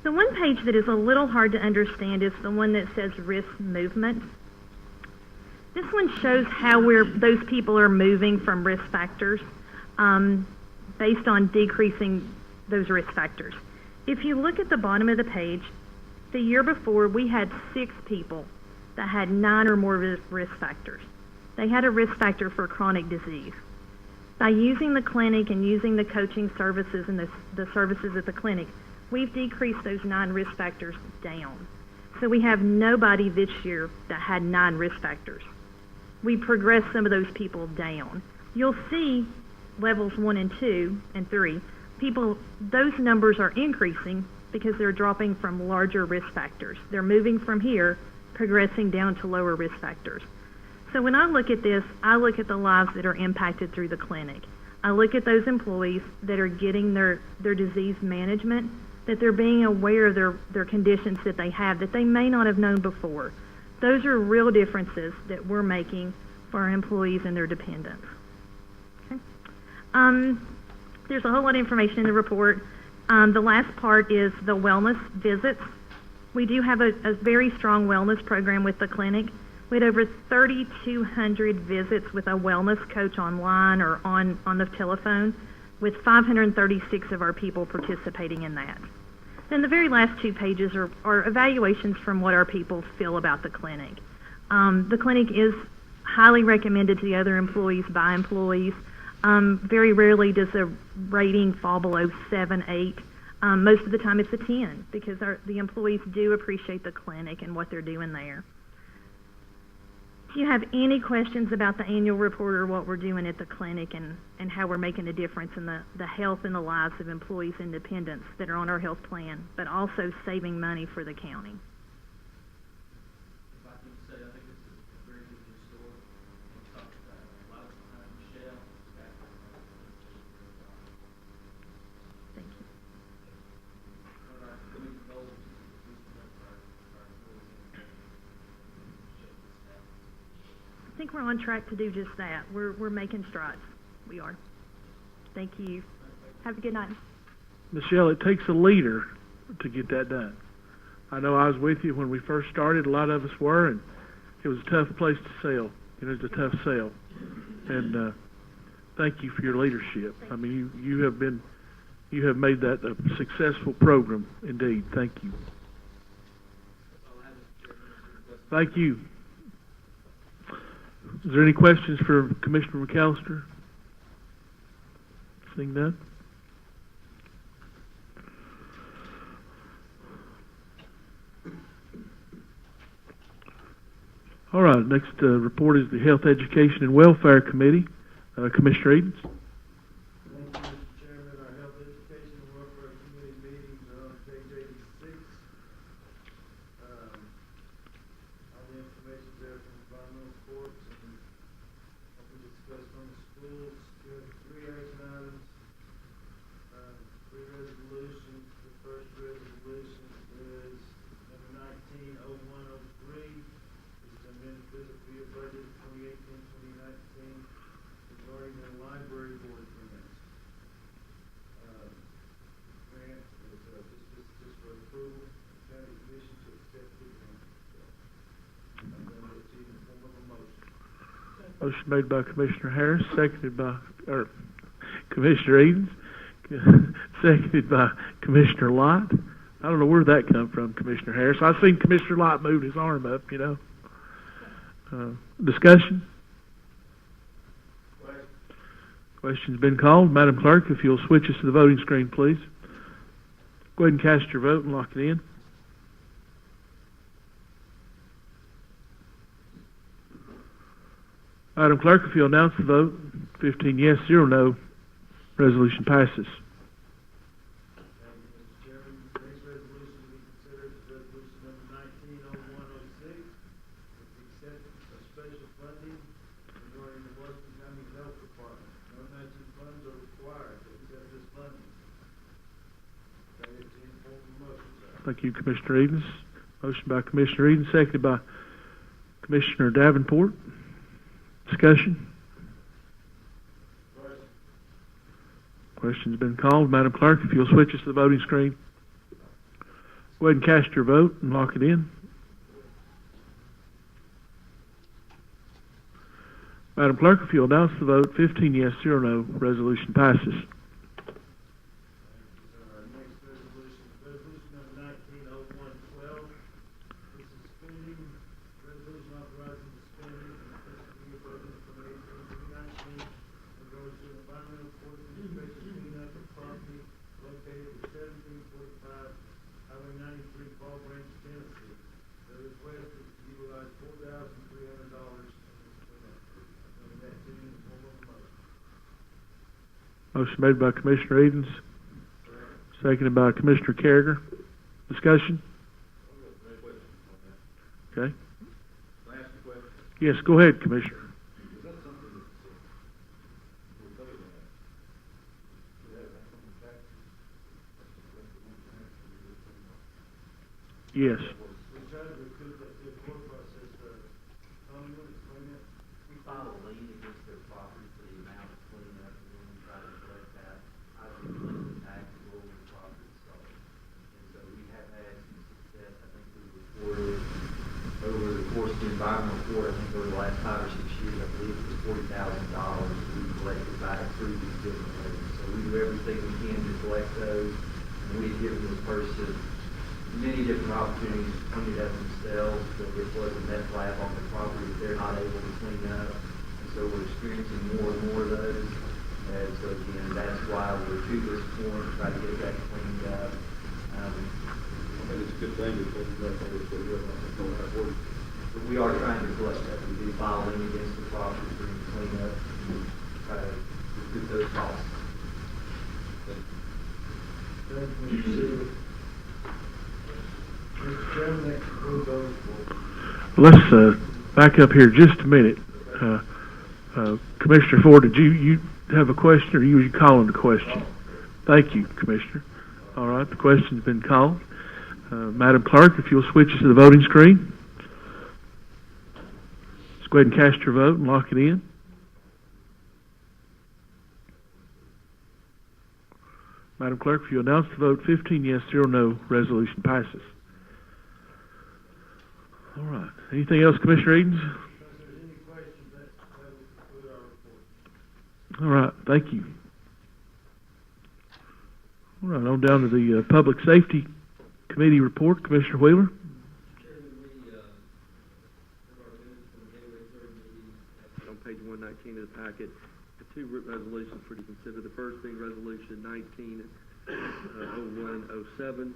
[SPEAKER 12] The one page that is a little hard to understand is the one that says risk movement. This one shows how those people are moving from risk factors based on decreasing those risk factors. If you look at the bottom of the page, the year before we had 6 people that had 9 or more risk factors. They had a risk factor for chronic disease. By using the clinic and using the coaching services and the services at the clinic, we've decreased those 9 risk factors down. So we have nobody this year that had 9 risk factors. We progressed some of those people down. You'll see levels 1 and 2 and 3. Those numbers are increasing because they're dropping from larger risk factors. They're moving from here, progressing down to lower risk factors. So when I look at this, I look at the lives that are impacted through the clinic. I look at those employees that are getting their disease management, that they're being aware of their conditions that they have that they may not have known before. Those are real differences that we're making for our employees and their dependents. Okay. There's a whole lot of information in the report. The last part is the wellness visits. We do have a very strong wellness program with the clinic. We had over 3,200 visits with a wellness coach online or on the telephone, with 536 of our people participating in that. Then the very last 2 pages are evaluations from what our people feel about the clinic. The clinic is highly recommended to the other employees by employees. Very rarely does a rating fall below 7, 8. Most of the time it's a 10 because the employees do appreciate the clinic and what they're doing there. If you have any questions about the annual report or what we're doing at the clinic and how we're making a difference in the health and the lives of employees and dependents that are on our health plan, but also saving money for the county.
[SPEAKER 11] If I can say, I think it's a very good news story. We'll talk about a lot behind Michelle.
[SPEAKER 12] Thank you.
[SPEAKER 11] One of our community goals is to increase our employees and
[SPEAKER 12] I think we're on track to do just that. We're making strides. We are. Thank you. Have a good night.
[SPEAKER 1] Michelle, it takes a leader to get that done. I know I was with you when we first started. A lot of us were, and it was a tough place to sell. It was a tough sell. And thank you for your leadership. I mean, you have made that a successful program indeed. Thank you. Thank you. Is there any questions for Commissioner McAllister? Seeing none? All right, next report is the Health, Education, and Welfare Committee. Commissioner Edens.
[SPEAKER 5] Thank you, Mr. Chairman. Our Health, Education, and Welfare Committee meetings are on page 86. All the information there from environmental reports and what we discussed on the schools. We have 3 action items, 3 resolutions. The first resolution is number 190103. Fiscal year budget 2018-2019 regarding the library board grants. Grant is just for approval. County Commission to accept the grant. I'm going to let you in the form of a motion.
[SPEAKER 1] Motion made by Commissioner Harris, seconded by Commissioner Edens, seconded by Commissioner Lott. I don't know where that come from, Commissioner Harris. I've seen Commissioner Lott move his arm up, you know. Discussion? Question's been called. Madam Clerk, if you'll switch us to the voting screen, please. Go ahead and cast your vote and lock it in. Madam Clerk, if you'll announce the vote, 15 yes, 0 no, resolution passes.
[SPEAKER 5] Thank you, Mr. Chairman. The next resolution will be special funding regarding the Washington County Health Department. No matching funds are required to accept this funding. That is the informal motion, sir.
[SPEAKER 1] Thank you, Commissioner Edens. Motion by Commissioner Edens, seconded by Commissioner Davenport. Discussion? Question's been called. Madam Clerk, if you'll switch us to the voting screen. Go ahead and cast your vote and lock it in. Madam Clerk, if you'll announce the vote, 15 yes, 0 no, resolution passes.
[SPEAKER 5] Next resolution, resolution number 190112. This is spending, resolution authorizing the spending in the fiscal year budget from 2018 to 2019 and goes to environmental court administration cleanup of property located at 1745 Highway 93, Fall Branch, Tennessee. The request is to utilize $4,300 in this cleanup. Bring that to you in the form of a motion.
[SPEAKER 1] Motion made by Commissioner Edens, seconded by Commissioner Carragher. Discussion? Okay. Yes, go ahead, Commissioner. Yes.
[SPEAKER 5] We tried to recoup that through the court process, Tom, you want to explain that?
[SPEAKER 8] We file a lien against their property for the amount of cleanup, and then we try to collect that, either the taxable or the property sold. And so we have had some success. I think we reported over the course of the environmental court, I think over the last 5 or 6 years, I believe it was $40,000 we collected back through these different liens. So we do everything we can to collect those, and we've given this person many different opportunities to clean it up themselves, but it was a meth lab on the property that they're not able to clean up. And so we're experiencing more and more of those. And so again, that's why we're to this point, try to get that cleaned up.
[SPEAKER 5] It's a good thing because that's obviously real, I think, no matter what.
[SPEAKER 8] But we are trying to collect that. We do filing against the property for cleanup and try to recoup those costs.
[SPEAKER 5] Thank you, Mr. Seaver. Mr. Chairman, that concludes our report.
[SPEAKER 1] Let's back up here just a minute. Commissioner Ford, did you have a question, or you calling the question? Thank you, Commissioner. All right, the question's been called. Madam Clerk, if you'll switch us to the voting screen. Let's go ahead and cast your vote and lock it in. Madam Clerk, if you announce the vote, 15 yes, 0 no, resolution passes. All right. Anything else, Commissioner Edens?
[SPEAKER 5] If there's any questions, that will conclude our report.
[SPEAKER 1] All right. Thank you. All right. On down to the Public Safety Committee report. Commissioner Wheeler.
[SPEAKER 11] Chairman, we, have our minutes from the January 3rd meeting.
[SPEAKER 13] On page 119 of the packet, the two resolutions for you to consider. The first being Resolution 19-0107.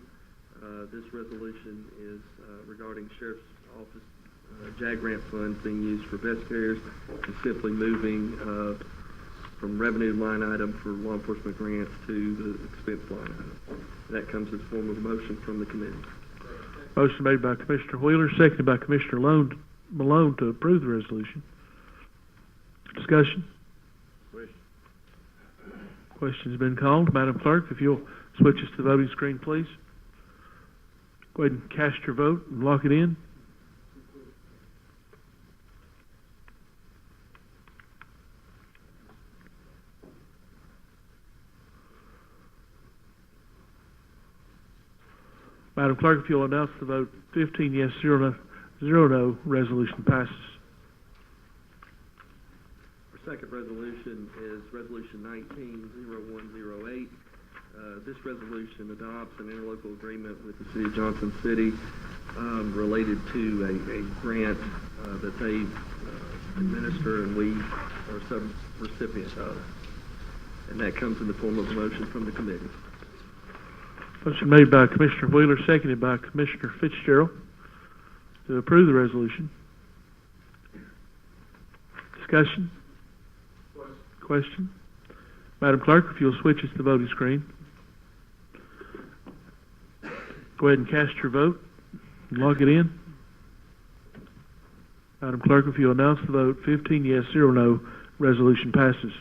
[SPEAKER 13] This resolution is regarding Sheriff's Office JAG grant funds being used for best carriers and simply moving from revenue line item for law enforcement grants to the expense line item. That comes in the form of a motion from the committee.
[SPEAKER 1] Motion made by Commissioner Wheeler, seconded by Commissioner Malone to approve the resolution. Discussion? Question's been called. Madam Clerk, if you'll switch us to the voting screen, please. Go ahead and cast your vote and lock it in. Madam Clerk, if you'll announce the vote, 15 yes, 0 no, resolution passes.
[SPEAKER 13] Our second resolution is Resolution 19-0108. This resolution adopts an interlocal agreement with the City of Johnson City related to a grant that they administer and we are sub-recipients of. And that comes in the form of a motion from the committee.
[SPEAKER 1] Motion made by Commissioner Wheeler, seconded by Commissioner Fitzgerald to approve the resolution. Discussion? Question? Madam Clerk, if you'll switch us to the voting screen. Go ahead and cast your vote and log it in. Madam Clerk, if you'll announce the vote, 15 yes, 0 no, resolution passes.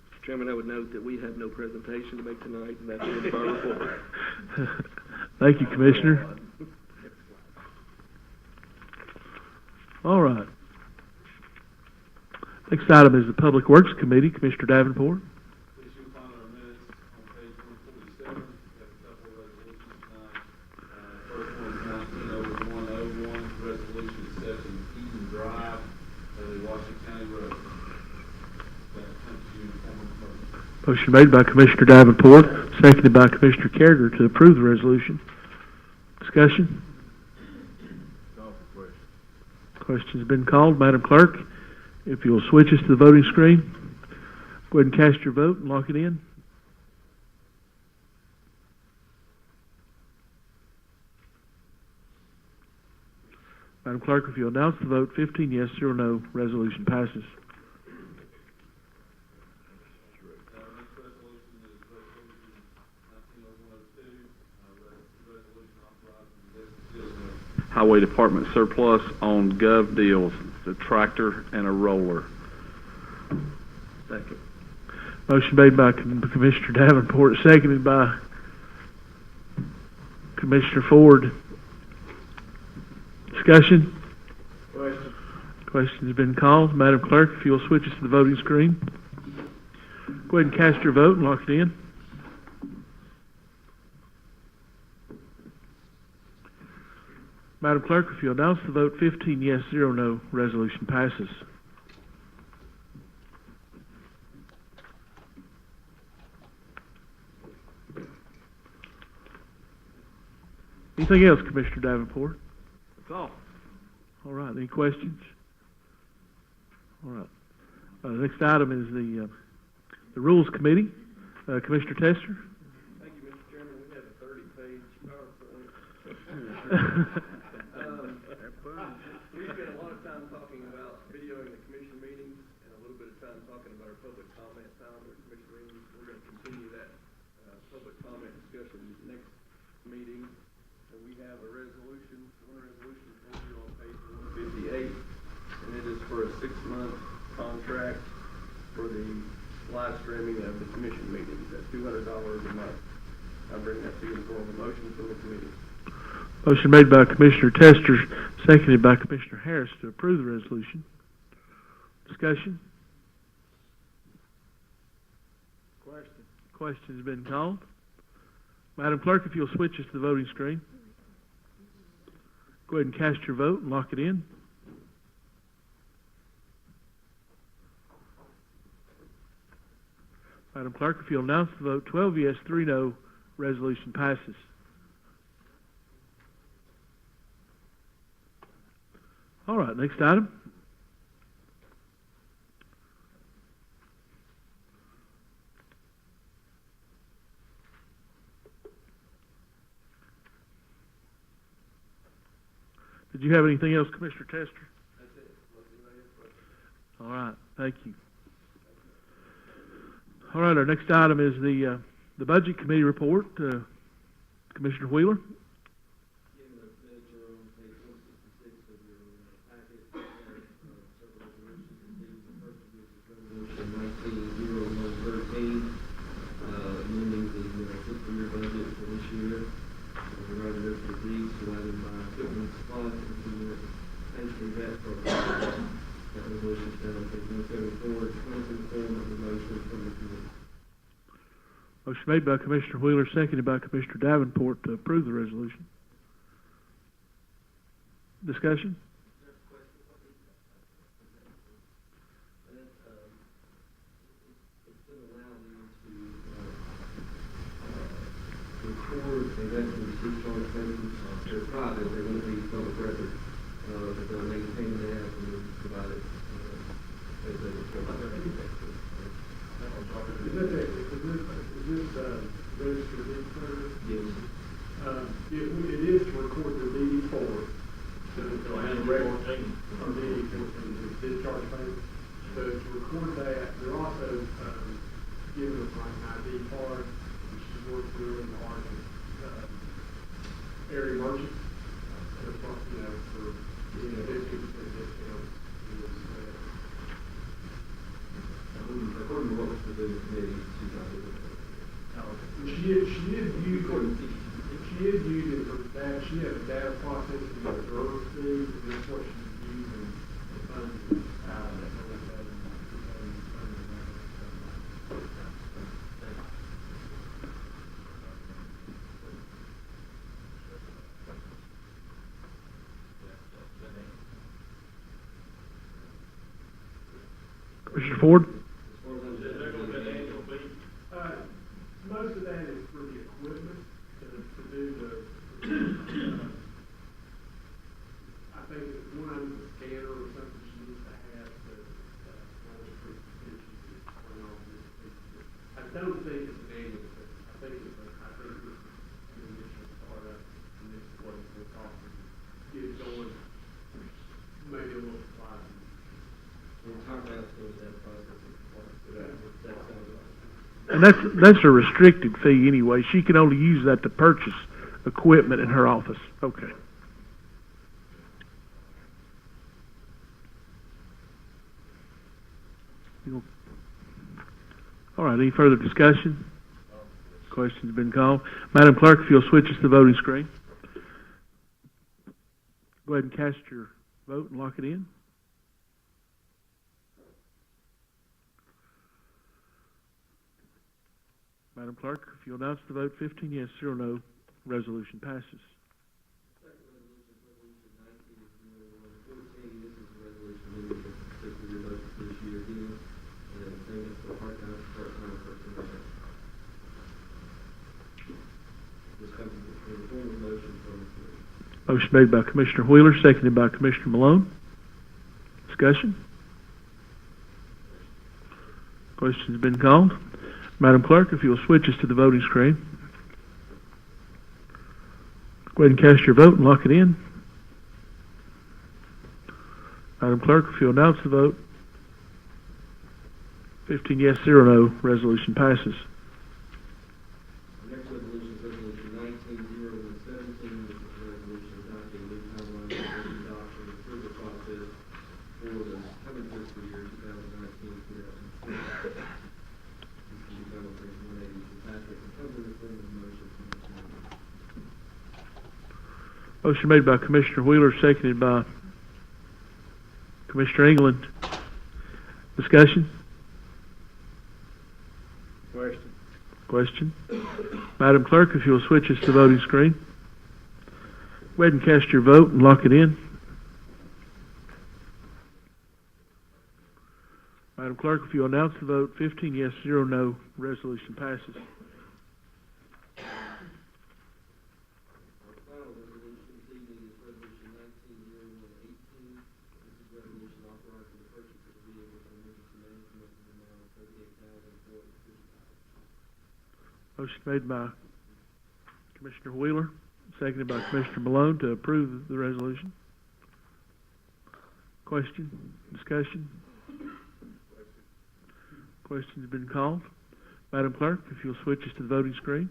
[SPEAKER 13] Mr. Chairman, I would note that we have no presentation to make tonight, and that's the end of our report.
[SPEAKER 1] Thank you, Commissioner. All right. Next item is the Public Works Committee. Commissioner Davenport.
[SPEAKER 5] Please, you'll find our minutes on page 147. We have a couple of resolutions tonight. First one is 190101, resolution accepting Eden Drive as a Washington County road. That comes to you in the form of a motion.
[SPEAKER 1] Motion made by Commissioner Davenport, seconded by Commissioner Carriger to approve the resolution. Discussion?
[SPEAKER 4] Call for question.
[SPEAKER 1] Question's been called. Madam Clerk, if you'll switch us to the voting screen, go ahead and cast your vote and lock it in. Madam Clerk, if you'll announce the vote, 15 yes, 0 no, resolution passes.
[SPEAKER 5] Next resolution is resolution 190102, resolution authorizing the executive of
[SPEAKER 3] Highway Department surplus on gov deals, the tractor and a roller.
[SPEAKER 13] Second.
[SPEAKER 1] Motion made by Commissioner Davenport, seconded by Commissioner Ford. Discussion? Question's been called. Madam Clerk, if you'll switch us to the voting screen. Go ahead and cast your vote and lock it in. Madam Clerk, if you'll announce the vote, 15 yes, 0 no, resolution passes. Anything else, Commissioner Davenport?
[SPEAKER 4] That's all.
[SPEAKER 1] All right, any questions? All right. Next item is the Rules Committee. Commissioner Tester?
[SPEAKER 13] Thank you, Mr. Chairman. We have a 30-page PowerPoint. We spent a lot of time talking about videoing the commission meetings and a little bit of time talking about our public comment time at commission meetings. We're going to continue that public comment discussion next meeting. And we have a resolution for you on page 158, and it is for a 6-month contract for the live streaming of the commission meetings at $200 a month. I bring that to you in form of a motion from the committee.
[SPEAKER 1] Motion made by Commissioner Tester, seconded by Commissioner Harris to approve the resolution. Discussion? Question's been called. Madam Clerk, if you'll switch us to the voting screen. Go ahead and cast your vote and lock it in. Madam Clerk, if you'll announce the vote, 12 yes, 3 no, resolution passes. All right, next item. Did you have anything else, Commissioner Tester?
[SPEAKER 13] That's it.
[SPEAKER 1] All right, thank you. All right, our next item is the Budget Committee report. Commissioner Wheeler?
[SPEAKER 11] Given the minutes are on page 166 of your packet, several resolutions indeed. The first of which is resolution 190113, amending the fiscal year budget for this year. We're writing this for these, divided by equipment supply, and basically that for that resolution is down on page 174. It's going through the form of the motion from the committee.
[SPEAKER 1] Motion made by Commissioner Wheeler, seconded by Commissioner Davenport to approve the resolution. Discussion?
[SPEAKER 11] It's going to allow you to record and actually discharge payments. They're private, they're going to be public record, but they'll maintain that and they'll provide it as they report.
[SPEAKER 6] Is this registered deed clerk?
[SPEAKER 11] Yes.
[SPEAKER 6] It is to record the DD4. So it's a record or DD and discharge payment. So to record that, they're also giving us like an ID card, which is worth really hard area merchants. For
[SPEAKER 5] is using for that, she has a data processing reserve fee, and that's what she's using to fund out of that.
[SPEAKER 1] Commissioner Ford?
[SPEAKER 5] Most of that is for the equipment to do the, I think that one of them is a scanner or something she needs to have to, I don't think it's an annual thing. I think it's an initial startup, and this is what it's going to cost to get it going, maybe a little supply.
[SPEAKER 13] The entire house goes that processing part, so that sounds right.
[SPEAKER 1] And that's a restricted fee anyway. She can only use that to purchase equipment in her office. Okay. All right, any further discussion? Question's been called. Madam Clerk, if you'll switch us to the voting screen. Go ahead and cast your vote and lock it in. Madam Clerk, if you'll announce the vote, 15 yes, 0 no, resolution passes.
[SPEAKER 13] Second resolution, resolution 19-0114, this is a resolution moving to fiscal year budget for this year again, and payments for part-time personnel. This comes in the form of motion from the committee.
[SPEAKER 1] Motion made by Commissioner Wheeler, seconded by Commissioner Malone. Discussion? Question's been called. Madam Clerk, if you'll switch us to the voting screen. Go ahead and cast your vote and lock it in. Madam Clerk, if you'll announce the vote. 15 yes, 0 no, resolution passes.
[SPEAKER 13] The next resolution is resolution 19-0117, this is a resolution adopting new timeline for the adoption and approval process for the coming fiscal year 2019-2020.
[SPEAKER 1] Motion made by Commissioner Wheeler, seconded by Commissioner England. Discussion? Question? Madam Clerk, if you'll switch us to the voting screen. Go ahead and cast your vote and lock it in. Madam Clerk, if you'll announce the vote, 15 yes, 0 no, resolution passes. Motion made by Commissioner Wheeler, seconded by Commissioner Malone to approve the resolution. Question? Discussion? Question's been called. Madam Clerk, if you'll switch us to the voting screen.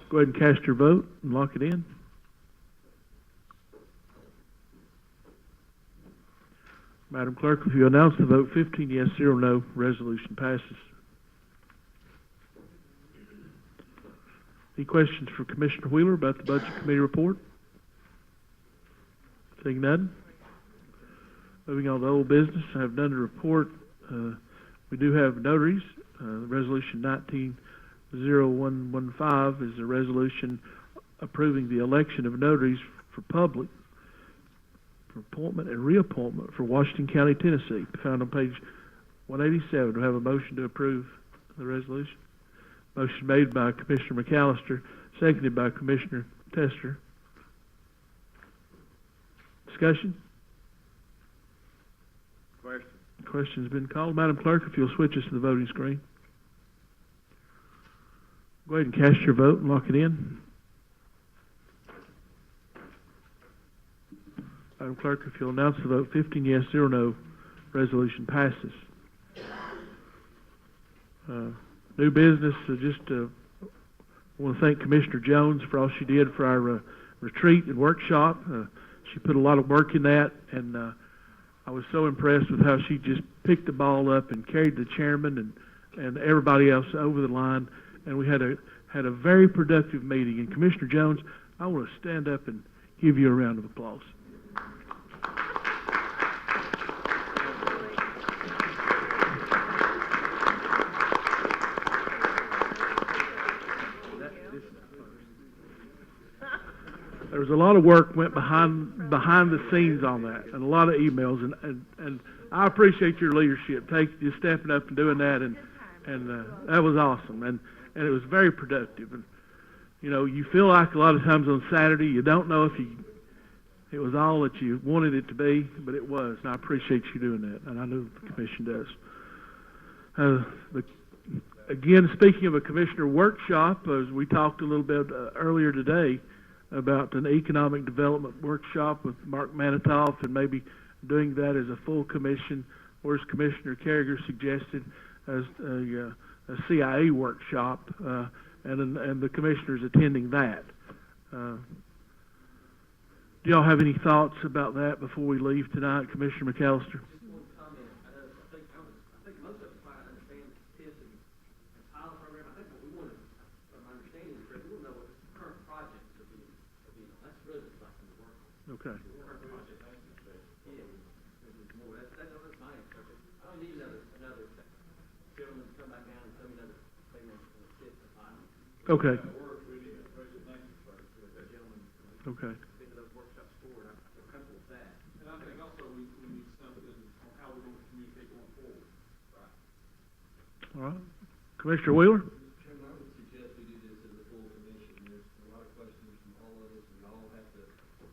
[SPEAKER 1] Go ahead and cast your vote and lock it in. Madam Clerk, if you announce the vote, 15 yes, 0 no, resolution passes. Any questions for Commissioner Wheeler about the Budget Committee report? Seeing none. Moving on to old business, I have none to report. We do have notaries. Resolution 19-0115 is a resolution approving the election of notaries for public for appointment and reappointment for Washington County, Tennessee, found on page 187. Do I have a motion to approve the resolution? Motion made by Commissioner McAllister, seconded by Commissioner Tester. Discussion? Question's been called. Madam Clerk, if you'll switch us to the voting screen. Go ahead and cast your vote and lock it in. Madam Clerk, if you'll announce the vote, 15 yes, 0 no, resolution passes. New business, want to thank Commissioner Jones for all she did for our retreat and workshop. She put a lot of work in that, and I was so impressed with how she just picked the ball up and carried the chairman and everybody else over the line. And we had had a very productive meeting. And Commissioner Jones, I want to stand up and give you a round of applause. There was a lot of work went behind the scenes on that, and a lot of emails, and I appreciate your leadership, just stepping up and doing that, and that was awesome, and it was very productive. And you know, you feel like a lot of times on Saturday you don't know if it was all that you wanted it to be, but it was, and I appreciate you doing that, and I know the commission does. Again, speaking of a commissioner workshop, as we talked a little bit earlier today about an economic development workshop with Mark Manitoff, and maybe doing that as a full commission, or as Commissioner Carriger suggested, as a CIA workshop, and the commissioners attending that. Do y'all have any thoughts about that before we leave tonight, Commissioner McAllister?
[SPEAKER 11] Just one comment. I think most of us might understand the TIF and pilot program. I think what we want to, from my understanding, is we want to know what the current projects are being on. That's really what I'm going to work on.
[SPEAKER 1] Okay.
[SPEAKER 11] Current project. Yeah. That's my answer. I don't need another gentleman to come back down and tell me another thing on the TIF and pilot.
[SPEAKER 1] Okay. Okay. All right. Commissioner Wheeler?
[SPEAKER 5] Chairman, I would suggest we do this as a full commission. There's a lot of questions from all of us. We all have to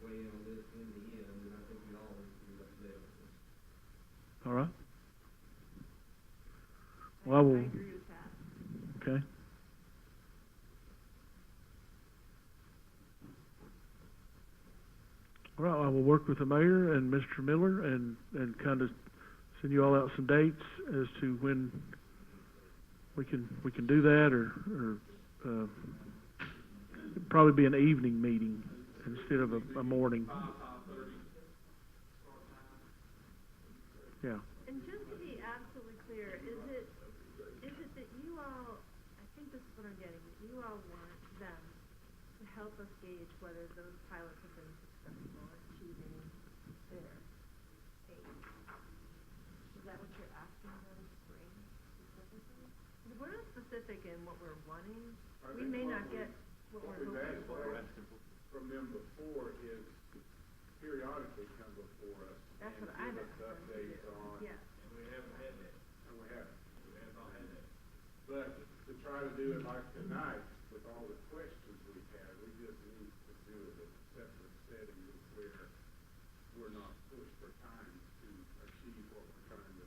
[SPEAKER 5] weigh in on this in the end, and I think we all need to be up to date on this.
[SPEAKER 1] All right. Well, I will.
[SPEAKER 9] I agree with that.
[SPEAKER 1] Okay. All right, I will work with the mayor and Mr. Miller and kind of send you all out some dates as to when we can do that, or it'd probably be an evening meeting instead of a morning. Yeah.
[SPEAKER 14] And just to be absolutely clear, is it that you all, I think this is what I'm getting, that you all want them to help us gauge whether those pilots have been successful at achieving their aims? Is that what you're asking them to bring specifically? Because we're not specific in what we're wanting. We may not get what we're hoping for.
[SPEAKER 4] From them before is periodically come before us.
[SPEAKER 14] That's
[SPEAKER 4] and
[SPEAKER 14] what I'm
[SPEAKER 4] give us
[SPEAKER 14] asking them to
[SPEAKER 4] updates
[SPEAKER 14] do.
[SPEAKER 4] on.
[SPEAKER 14] Yes.
[SPEAKER 4] And we haven't had that. And we haven't. We have not had that. But to try to do it like tonight, with all the questions we have, we just need to do it in a separate setting where we're not pushed for time to achieve what we're trying to,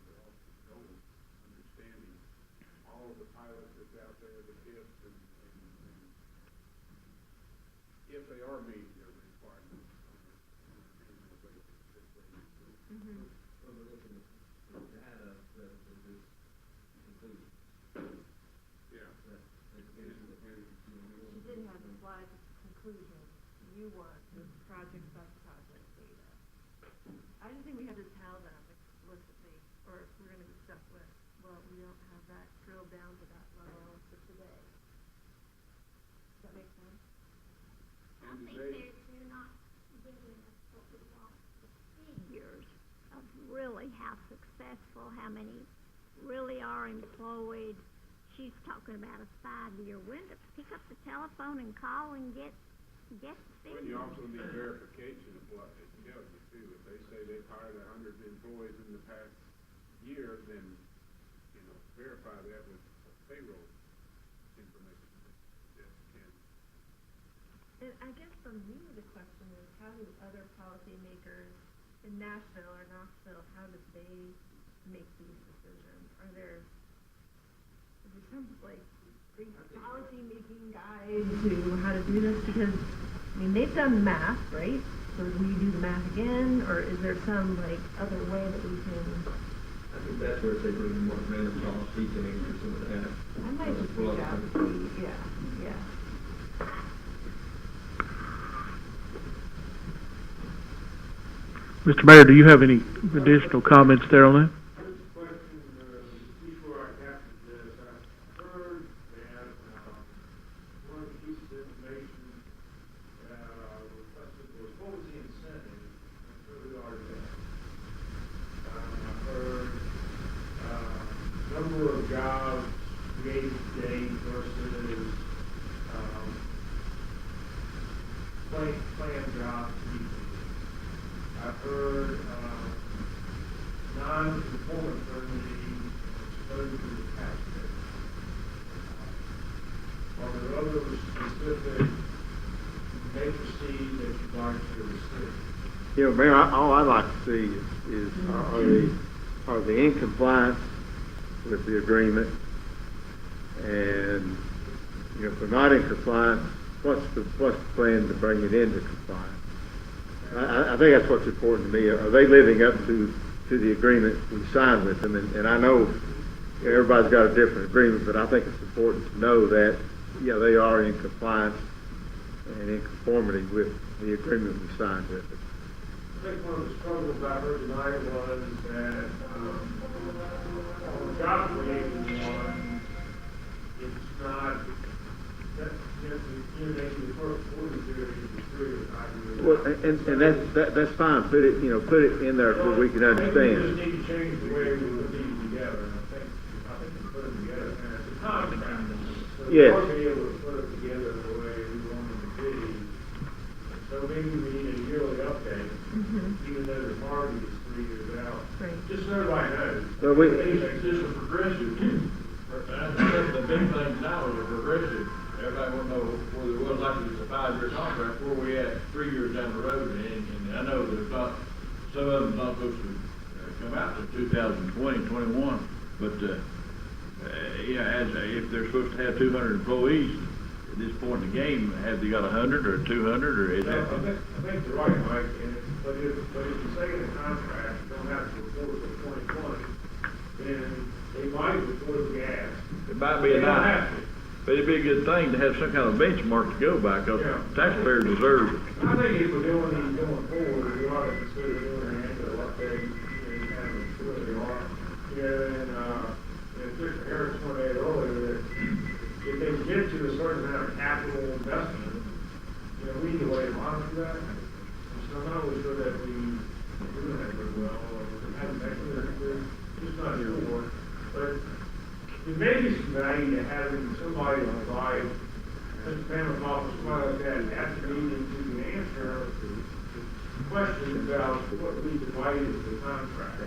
[SPEAKER 4] we're all goal, understanding all of the pilots that's out there, the tips, and if they are meeting their requirements on an annual basis, if they
[SPEAKER 14] Mm-hmm.
[SPEAKER 5] When we're looking at the data that is included.
[SPEAKER 4] yeah.
[SPEAKER 14] You didn't have the slide conclusion. You want the project by project data. I just think we have to tell them explicitly, or if we're gonna be stuck with, well, we don't have that drilled down to that level for today. Does that make sense?
[SPEAKER 15] I think they're not giving us what we want, the figures of really how successful, how many really are employed. She's talking about a 5-year window. Pick up the telephone and call and get the
[SPEAKER 4] Well,
[SPEAKER 15] figures.
[SPEAKER 4] you also need verification of what they tell you too. If they say they've hired 100 employees in the past year, then, verify that with payroll information that can.
[SPEAKER 14] And I guess for me, the question is, how do other policymakers in Nashville or Knoxville, how do they make these decisions? Is there some, big policy-making guide to how to do this? Because, they've done the math, right? So do we do the math again, or is there some, other way that we can?
[SPEAKER 5] I think that's where if they bring more random calls, he can answer some of that.
[SPEAKER 14] I might just reach out and see, yeah.
[SPEAKER 1] Mr. Mayor, do you have any additional comments there on that?
[SPEAKER 5] Before I captured this, I heard that, information that, requested was, what was the incentive? That's where we are today. I've heard, number of jobs created to date versus, planned jobs to be created. I've heard, non-conformity exposure to the taxpayer. Are there other specific matrices that you'd like to receive?
[SPEAKER 16] You know, Mayor, all I'd like to see is are they in compliance with the agreement? And, you know, if they're not in compliance, what's the plan to bring it into compliance? I think that's what's important to me. Are they living up to the agreement we signed with them? And I know everybody's got a different agreement, but I think it's important to know that, yeah, they are in compliance and in conformity with the agreement we signed with them.
[SPEAKER 5] I think one of the struggles I heard tonight was that, on the job creation one, it's not, the first 40 period is 3 or 5 years.
[SPEAKER 16] Well, and that's fine. Put it in there so we can
[SPEAKER 5] I think we
[SPEAKER 16] understand.
[SPEAKER 5] just need to change the way we put these together, and I think we put them together as a contract. So we
[SPEAKER 16] Yes.
[SPEAKER 5] ought to be able to put it together the way we want them to be. So maybe we need a yearly update, even though the target is 3 years out.
[SPEAKER 12] Right.
[SPEAKER 5] Just so everybody knows.
[SPEAKER 16] Well, we-
[SPEAKER 5] It's just a progressive.
[SPEAKER 4] The big thing now is a progressive. Everybody will know whether it was like it's a 5-year contract, where we at 3 years down the road, and I know that it's not, some of them's not supposed to come out to 2020, 21, but, yeah, if they're supposed to have 200 employees, at this point in the game, have they got 100 or 200, or is that?
[SPEAKER 5] I think you're right, Mike, but if you say in the contract, you don't have to report till 2020, then they might report the gas.
[SPEAKER 4] It might be
[SPEAKER 5] They
[SPEAKER 4] a
[SPEAKER 5] don't
[SPEAKER 4] nice,
[SPEAKER 5] have to.
[SPEAKER 4] but it'd be a good thing to have some kind of benchmark to go by, because
[SPEAKER 5] Yeah.
[SPEAKER 4] taxpayers deserve it.
[SPEAKER 5] I think if we're doing these going forward, we ought to consider doing an annual update, kind of where they are. And Mr. Harris pointed out earlier that if they get to a certain amount of capital investment, we need a way to monitor that. And so I'm not always sure that we do that very well, or we haven't actually, just not sure. But there may be some value to having somebody provide Mr. Pamela's office, somebody like that, at the meeting to answer questions about what we divided the contract.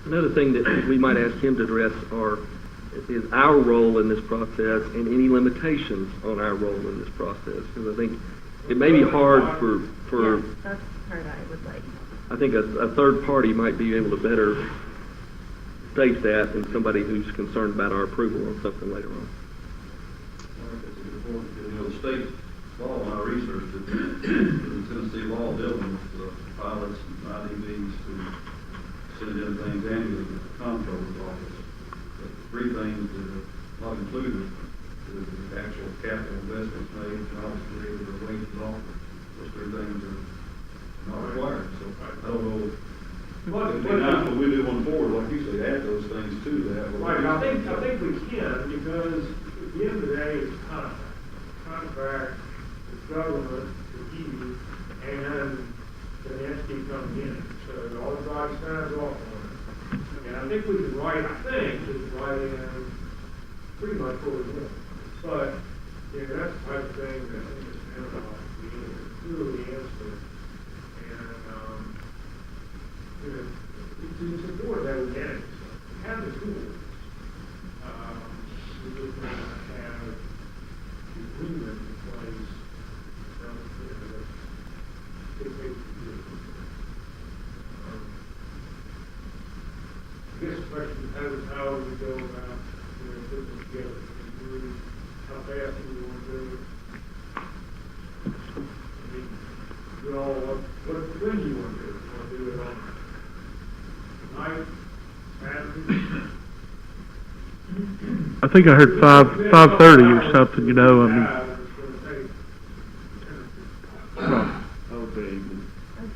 [SPEAKER 13] Another thing that we might ask him to address is our role in this process and any limitations on our role in this process. Because I think it may be hard for
[SPEAKER 12] Yeah, that's the part I would like.
[SPEAKER 13] I think a third party might be able to better state that than somebody who's concerned about our approval on something later on.
[SPEAKER 17] The state law, when I researched it, the Tennessee law dealing with the pilots and IDVs who send in things annually to the comptroller's office. But three things that are not included is the actual capital investments made, and obviously the wages offered. Those three things are not required, so I don't know. It'd be nice when we do one forward, like you say, add those things to that.
[SPEAKER 5] Right, I think we can, because at the end of the day, it's a contract. Contract, it's government, it's you, and the entity coming in. So all the drive signs off on it. And I think we can write in pretty much what we want. But, that's the type of thing that I think is kind of clearly answered. And, it's important that we manage this. We have the tools. We just want to have the agreement in place. That dictates the deal. I guess the question is how we go about, putting this together. How fast do we want to do it? When do you want to do it? Want to do it on night, Saturday?
[SPEAKER 1] I think I heard 5:30 or something, Right.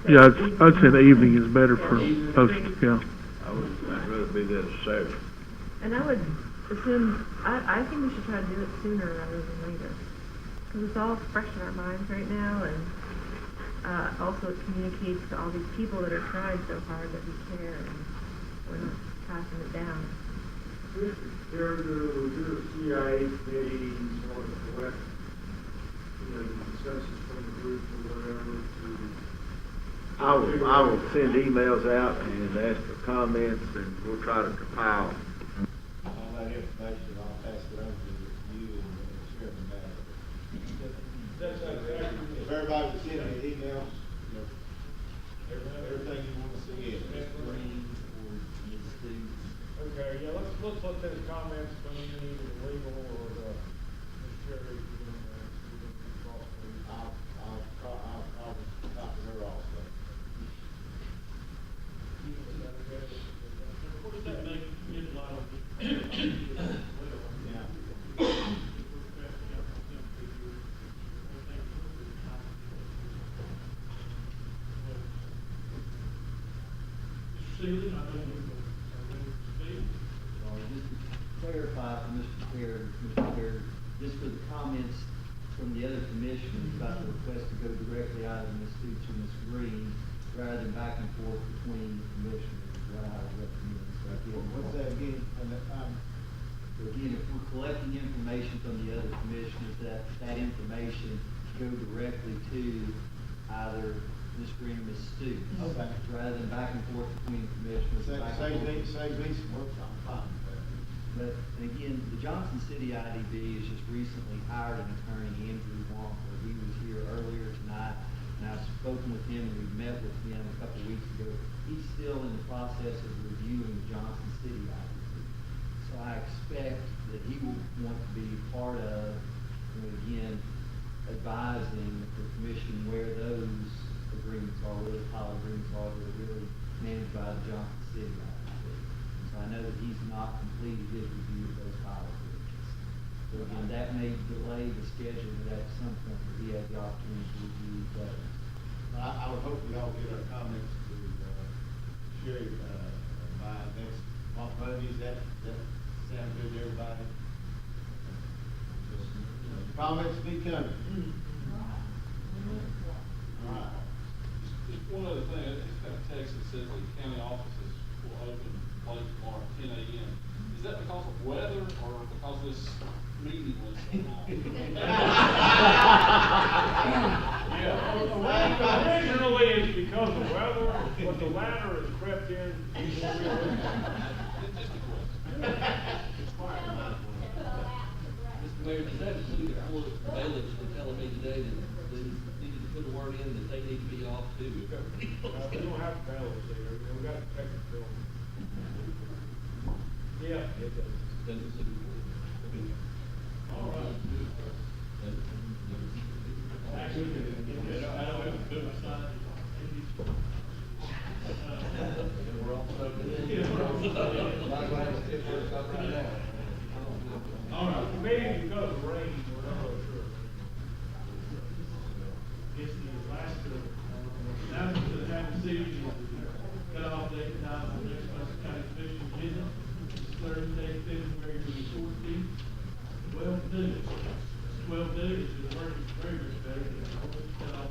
[SPEAKER 1] Yeah, I'd say the evening is better for most, yeah.
[SPEAKER 4] I'd rather be there Saturday.
[SPEAKER 14] And I would I think we should try to do it sooner rather than later. Because it's all fresh in our minds right now, and also it communicates to all these people that are trying so hard that we care and we're not passing it down.
[SPEAKER 5] Mr. Carriger, was there a CIA committee sort of collect, the consensus from the group or whatever to?
[SPEAKER 16] I will send emails out and ask for comments, and we'll try to compile.
[SPEAKER 5] All that information, I'll pass it on to you and Chairman Matter. If everybody would send me emails, everything you want to see in it.
[SPEAKER 6] Okay, yeah, let's let those comments from either the legal or the Mr. Cherry.
[SPEAKER 5] I'll talk to her also.
[SPEAKER 6] What does that make you get a lot of?
[SPEAKER 8] Just to clarify for Mr. Chair, just for the comments from the other commissioners about the request to go directly out of Ms. Stoops or Ms. Green, rather than back and forth between commissioners, is what I would recommend. So again,
[SPEAKER 5] What's that again, on that time?
[SPEAKER 8] so again, if we're collecting information from the other commissioners, that information go directly to either Ms. Green or Ms. Stoops.
[SPEAKER 5] Okay.
[SPEAKER 8] Rather than back and forth between commissioners. back and forth.
[SPEAKER 5] Save me some work, I'm fine with that.
[SPEAKER 8] But again, the Johnson City IDB has just recently hired an attorney, Andrew Wampler. He was here earlier tonight, and I've spoken with him, and we met with him a couple weeks ago. He's still in the process of reviewing the Johnson City IDB. So I expect that he will want to be part of, again, advising the commission where those agreements are, where the pilot agreements are that are really managed by the Johnson City IDB. So I know that he's not completed his review of those pilot agreements. So again, that may delay the schedule, but at some point he has the opportunity to review those.
[SPEAKER 5] I would hope we all get our comments to, Sherry, by next Monday. Does that sound good to everybody? Comments be coming. All right.
[SPEAKER 18] Just one other thing, I just got a text that says the county offices will open late tomorrow at 10 a.m. Is that because of weather or because this meeting was so long?
[SPEAKER 6] Yeah, originally it's because of weather, but the latter has crept in.
[SPEAKER 18] Just a question.
[SPEAKER 11] Mr. Mayor, does that include the court bailiffs were telling me today that they needed to put a word in that they need to be off too?
[SPEAKER 6] We don't have bailiffs there, we got to check the bill. Yeah, it does.
[SPEAKER 11] Doesn't include the court.
[SPEAKER 6] All right.
[SPEAKER 11] We're all
[SPEAKER 6] All right, maybe because of rain, we're not really sure.
[SPEAKER 5] It's the last, now that the time of season, cut off date now on the next County Commission agenda. It's Thursday, February the 14th, 12 noon. 12 noon is the emergency day, and it's cut off